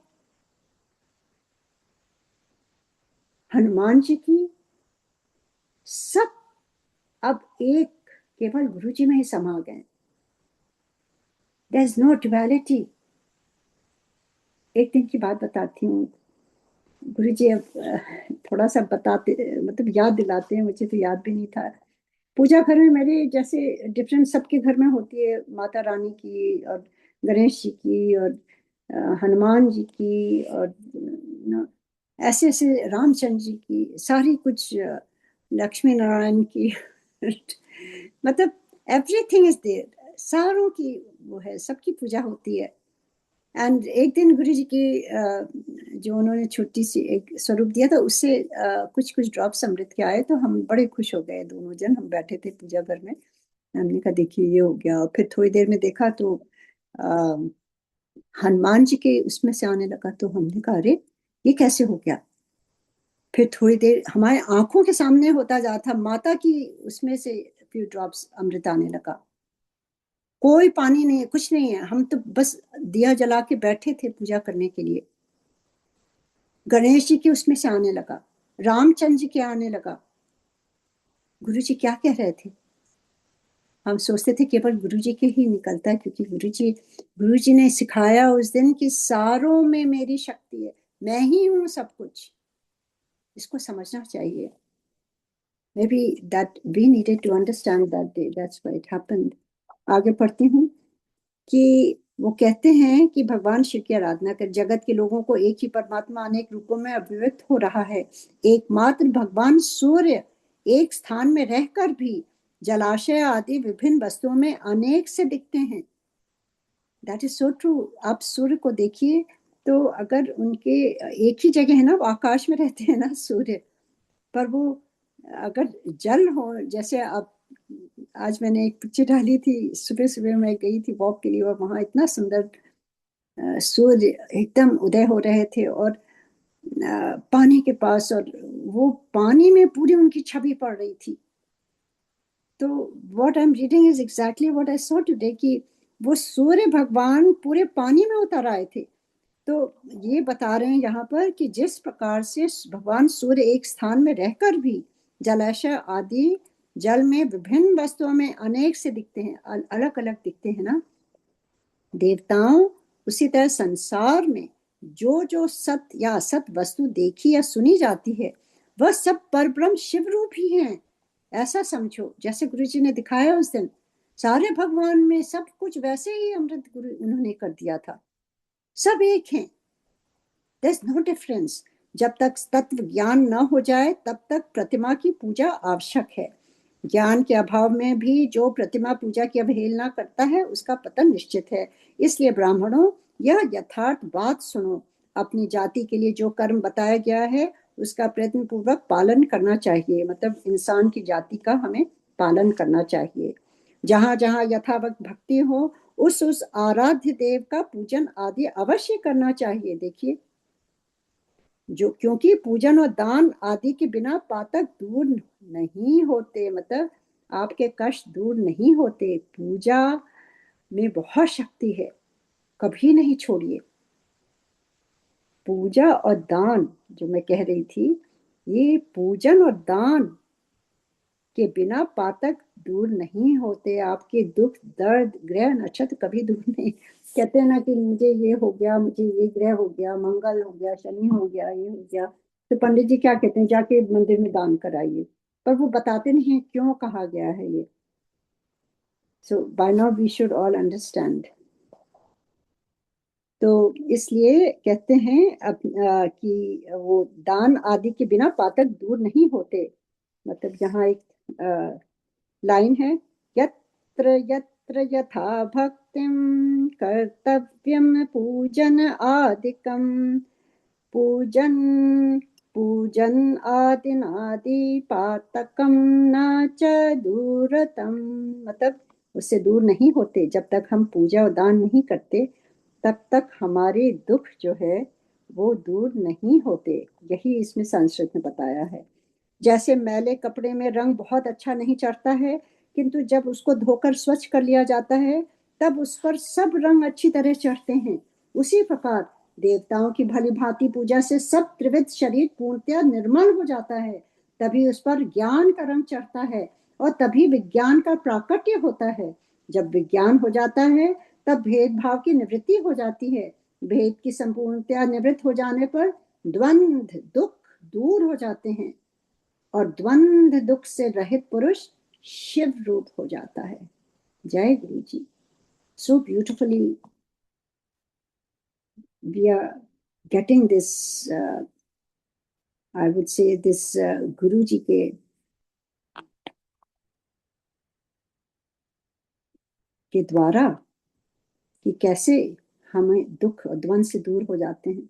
हनुमान जी की, सब अब एक केवल गुरु जी में ही समा गए। There is no duality. एक दिन की बात बताती हूँ। गुरु जी अब थोड़ा सा बताते, मतलब याद दिलाते हैं, मुझे तो याद भी नहीं था। पूजा घर में मेरे जैसे डिफरेंट सबके घर में होती है, माता रानी की और गणेश जी की और हनुमान जी की और ऐसे ऐसे रामचंद्र जी की, सारी कुछ लक्ष्मी नारायण की मतलब एवरीथिंग इज देयर, सारों की वो है, सबकी पूजा होती है। एंड एक दिन गुरु जी की जो उन्होंने छोटी सी एक स्वरूप दिया था, उससे कुछ कुछ ड्रॉप्स अमृत के आए, तो हम बड़े खुश हो गए दोनों जन। हम बैठे थे पूजा घर में, हमने कहा देखिए ये हो गया। और फिर थोड़ी देर में देखा तो आ, हनुमान जी के उसमें से आने लगा, तो हमने कहा अरे ये कैसे हो गया। फिर थोड़ी देर हमारे आंखों के सामने होता जाता, माता की उसमें से फ्यू ड्रॉप्स अमृत आने लगा। कोई पानी नहीं है, कुछ नहीं है, हम तो बस दिया जला के बैठे थे पूजा करने के लिए। गणेश जी की उसमें से आने लगा, रामचंद्र जी के आने लगा। गुरुजी क्या कह रहे थे? हम सोचते थे केवल गुरुजी के ही निकलता है, क्योंकि गुरुजी ने सिखाया उस दिन कि सारों में मेरी शक्ति है, मैं ही हूँ सब कुछ। इसको समझना चाहिए। Maybe that we needed to understand that day. That's why it happened. आगे पढ़ती हूँ कि वो कहते हैं कि भगवान शिव की आराधना कर, जगत के लोगों को एक ही परमात्मा अनेक रूपों में अभिव्यक्त हो रहा है। एकमात्र भगवान सूर्य एक स्थान में रहकर भी जलाशय आदि विभिन्न वस्तुओं में अनेक से दिखते हैं। That is so true. आप सूर्य को देखिए, तो अगर उनके एक ही जगह है ना, वो आकाश में रहते हैं ना सूर्य, पर वो अगर जल हो, जैसे अब आज मैंने एक पिक्चर डाली थी, सुबह सुबह मैं गई थी वॉक के लिए और वहां इतना सुंदर सूर्य एकदम उदय हो रहे थे और पानी के पास, और वो पानी में पूरी उनकी छवि पड़ रही थी। तो what I am reading is exactly what I saw today, कि वो सूर्य भगवान पूरे पानी में उतर आए थे। तो ये बता रहे हैं यहाँ पर कि जिस प्रकार से भगवान सूर्य एक स्थान में रहकर भी जलाशय आदि जल में विभिन्न वस्तुओं में अनेक से दिखते हैं, अलग अलग दिखते हैं ना देवताओं, उसी तरह संसार में जो जो सत या असत वस्तु देखी या सुनी जाती है वह सब परब्रह्म शिव रूप ही हैं। ऐसा समझो, जैसे गुरु जी ने दिखाया उस दिन, सारे भगवान में सब कुछ वैसे ही अमृत गुरु उन्होंने कर दिया था, सब एक हैं। There's no difference. जब तक तत्व ज्ञान न हो जाए तब तक प्रतिमा की पूजा आवश्यक है। ज्ञान के अभाव में भी जो प्रतिमा पूजा की अवहेलना करता है उसका पतन निश्चित है। इसलिए ब्राह्मणों, यह यथार्थ बात सुनो। अपनी जाति के लिए जो कर्म बताया गया है उसका प्रयत्न पूर्वक पालन करना चाहिए। मतलब इंसान की जाति का हमें पालन करना चाहिए। जहां जहां यथावत भक्ति हो उस आराध्य देव का पूजन आदि अवश्य करना चाहिए। देखिए, जो क्योंकि पूजन और दान आदि के बिना पातक दूर नहीं होते, मतलब आपके कष्ट दूर नहीं होते। पूजा में बहुत शक्ति है, कभी नहीं छोड़िए। पूजा और दान जो मैं कह रही थी, ये पूजन और दान के बिना पातक दूर नहीं होते। आपके दुख दर्द ग्रह नक्षत्र कभी दूर नहीं। कहते हैं ना कि मुझे ये हो गया, मुझे ये ग्रह हो गया, मंगल हो गया, शनि हो गया, ये हो गया, तो पंडित जी क्या कहते हैं, जाके मंदिर में दान कराइए, पर वो बताते नहीं है क्यों कहा गया है ये। So by now we should all understand. तो इसलिए कहते हैं कि वो दान आदि के बिना पातक दूर नहीं होते। मतलब यहाँ एक लाइन है, यत्र यत्र यथा भक्तिम कर्तव्यम पूजन आदिकम, पूजन पूजन आदिनादि पातकम न च दूरतम। मतलब उससे दूर नहीं होते। जब तक हम पूजा और दान नहीं करते तब तक हमारे दुख जो है वो दूर नहीं होते। यही इसमें संस्कृत में बताया है। जैसे मैले कपड़े में रंग बहुत अच्छा नहीं चढ़ता है, किंतु जब उसको धोकर स्वच्छ कर लिया जाता है तब उस पर सब रंग अच्छी तरह चढ़ते हैं। उसी प्रकार देवताओं की भली भांति पूजा से सब त्रिविध शरीर पूर्णतया निर्मल हो जाता है। तभी उस पर ज्ञान का रंग चढ़ता है और तभी विज्ञान का प्राकट्य होता है। जब विज्ञान हो जाता है तब भेदभाव की निवृत्ति हो जाती है। भेद की संपूर्णतया निवृत्त हो जाने पर द्वंद्व दुख दूर हो जाते हैं और द्वंद्व दुख से रहित पुरुष शिव रूप हो जाता है। जय Guru ji. So beautifully we are getting this, I would say this Guru ji के द्वारा कि कैसे हमें दुख और द्वंद्व से दूर हो जाते हैं।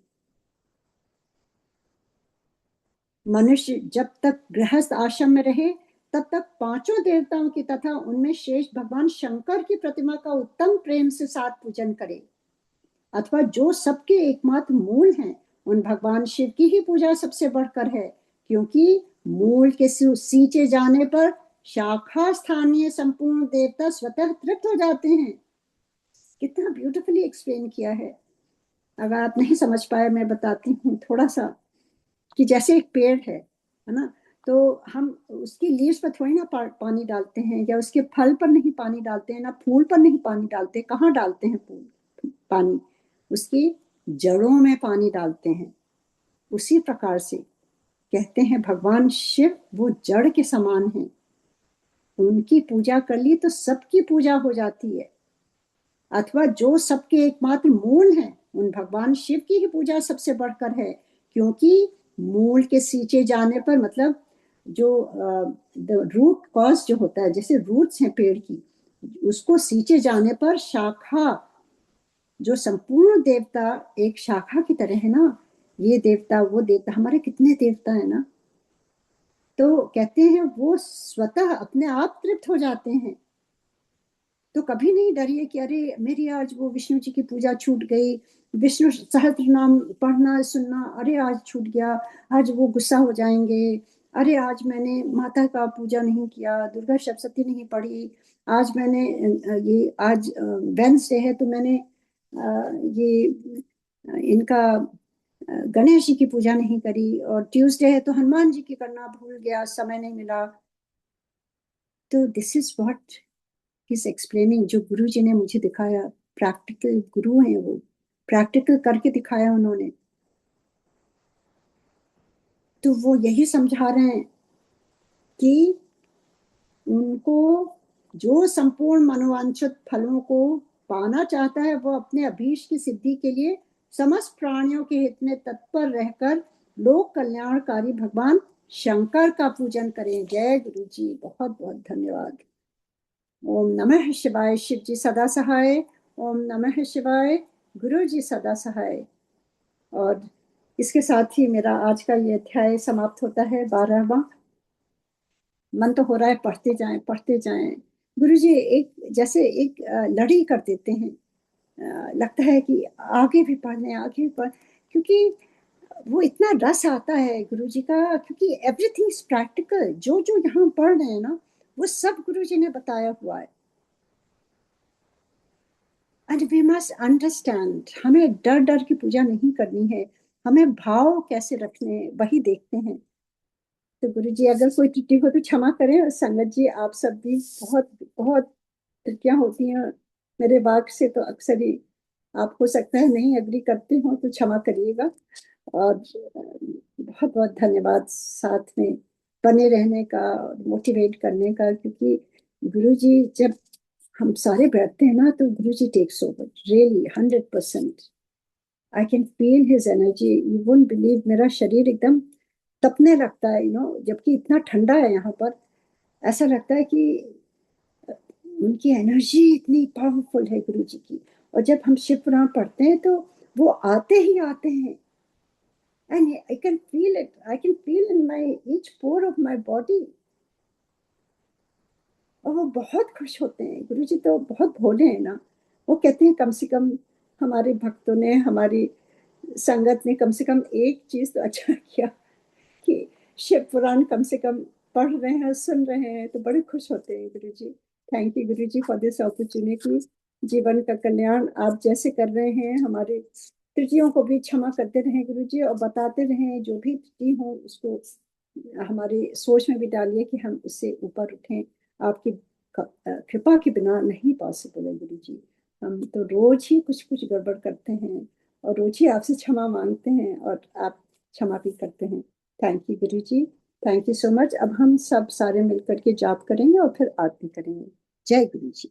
मनुष्य जब तक गृहस्थ आश्रम में रहे तब तक पांचों देवताओं की तथा उनमें शेष भगवान शंकर की प्रतिमा का उत्तम प्रेम से साथ पूजन करे, अथवा जो सबके एकमात्र मूल हैं उन भगवान शिव की ही पूजा सबसे बढ़कर है, क्योंकि मूल के सींचे जाने पर शाखा स्थानीय संपूर्ण देवता स्वतः तृप्त हो जाते हैं। कितना ब्यूटीफुली एक्सप्लेन किया है। अगर आप नहीं समझ पाए मैं बताती हूँ थोड़ा सा, कि जैसे एक पेड़ है ना, तो हम उसकी लीव्स पर थोड़ी ना पानी डालते हैं, या उसके फल पर नहीं पानी डालते हैं, ना फूल पर नहीं पानी डालते। कहाँ डालते हैं फूल पानी? उसकी जड़ों में पानी डालते हैं। उसी प्रकार से कहते हैं भगवान शिव वो जड़ के समान हैं। उनकी पूजा कर ली तो सबकी पूजा हो जाती है। अथवा जो सबके एकमात्र मूल हैं, उन भगवान शिव की ही पूजा सबसे बढ़कर है। क्योंकि मूल के सींचे जाने पर, मतलब जो रूट कॉज जो होता है, जैसे रूट्स हैं पेड़ की, उसको सींचे जाने पर शाखा, जो संपूर्ण देवता एक शाखा की तरह है ना, ये देवता वो देवता, हमारे कितने देवता है ना, तो कहते हैं वो स्वतः अपने आप तृप्त हो जाते हैं। तो कभी नहीं डरिए कि अरे मेरी आज वो विष्णु जी की पूजा छूट गई, विष्णु सहस्त्र नाम पढ़ना सुनना, अरे आज छूट गया, आज वो गुस्सा हो जाएंगे, अरे आज मैंने माता का पूजा नहीं किया, दुर्गा सप्तशती नहीं पढ़ी, आज मैंने ये आज वेंसडे है तो मैंने ये इनका गणेश जी की पूजा नहीं करी, और ट्यूसडे है तो हनुमान जी की करना भूल गया, समय नहीं मिला। तो this is what is explaining, जो गुरु जी ने मुझे दिखाया। प्रैक्टिकल गुरु हैं वो, प्रैक्टिकल करके दिखाया उन्होंने। तो वो यही समझा रहे हैं कि उनको जो संपूर्ण मनोवांछित फलों को पाना चाहता है, वो अपने अभीष्ट की सिद्धि के लिए समस्त प्राणियों के हित में तत्पर रहकर लोक कल्याणकारी भगवान शंकर का पूजन करें। जय गुरु जी, बहुत बहुत धन्यवाद। ओम नमः शिवाय। शिव जी सदा सहाय। ओम नमः शिवाय। गुरु जी सदा सहाय। और इसके साथ ही मेरा आज का ये अध्याय समाप्त होता है, 12वां। मन तो हो रहा है पढ़ते जाएं पढ़ते जाएं। गुरु जी एक जैसे एक लड़ी कर देते हैं, लगता है कि आगे भी पढ़ लें, आगे भी पढ़, क्योंकि वो इतना रस आता है गुरु जी का, क्योंकि एवरीथिंग इज प्रैक्टिकल। जो जो यहाँ पढ़ रहे हैं ना, वो सब गुरु जी ने बताया हुआ है। एंड वी मस्ट अंडरस्टैंड, हमें डर डर की पूजा नहीं करनी है, हमें भाव कैसे रखने हैं वही देखते हैं। तो गुरु जी अगर कोई त्रुटि हो तो क्षमा करें, और संगत जी आप सब भी, बहुत बहुत त्रुटियां होती हैं मेरे वाक से, तो अक्सर ही आप हो सकता है नहीं एग्री करते हो, तो क्षमा करिएगा। और बहुत बहुत धन्यवाद साथ में बने रहने का, मोटिवेट करने का, क्योंकि गुरु जी जब हम सारे बैठते हैं ना, तो Guru ji takes over really 100%। I can feel his energy, you won't believe, मेरा शरीर एकदम तपने लगता है, जबकि इतना ठंडा है यहाँ पर। ऐसा लगता है कि उनकी एनर्जी इतनी पावरफुल है गुरु जी की। और जब हम शिव पुराण पढ़ते हैं तो वो आते ही आते हैं, and I can feel it, I can feel in my each pore of my body. और वो बहुत खुश होते हैं। गुरु जी तो बहुत भोले हैं ना। वो कहते हैं कम से कम हमारे भक्तों ने, हमारी संगत ने कम से कम एक चीज तो अच्छा किया कि शिव पुराण कम से कम पढ़ रहे हैं, सुन रहे हैं, तो बड़े खुश होते हैं गुरु ji. Thank you Guru ji for this opportunity. जीवन का कल्याण आप जैसे कर रहे हैं, हमारे त्रुटियों को भी क्षमा करते रहें गुरु जी, और बताते रहें जो भी त्रुटि हो उसको हमारी सोच में भी डालिए कि हम उससे ऊपर उठें। आपकी कृपा के बिना नहीं पॉसिबल है गुरु जी। हम तो रोज ही कुछ कुछ गड़बड़ करते हैं, और रोज ही आपसे क्षमा मांगते हैं, और आप क्षमा भी करते हैं। Thank you Guru ji, thank you so much. अब हम सब सारे मिलकर के जाप करेंगे और फिर आरती करेंगे। जय गुरु जी।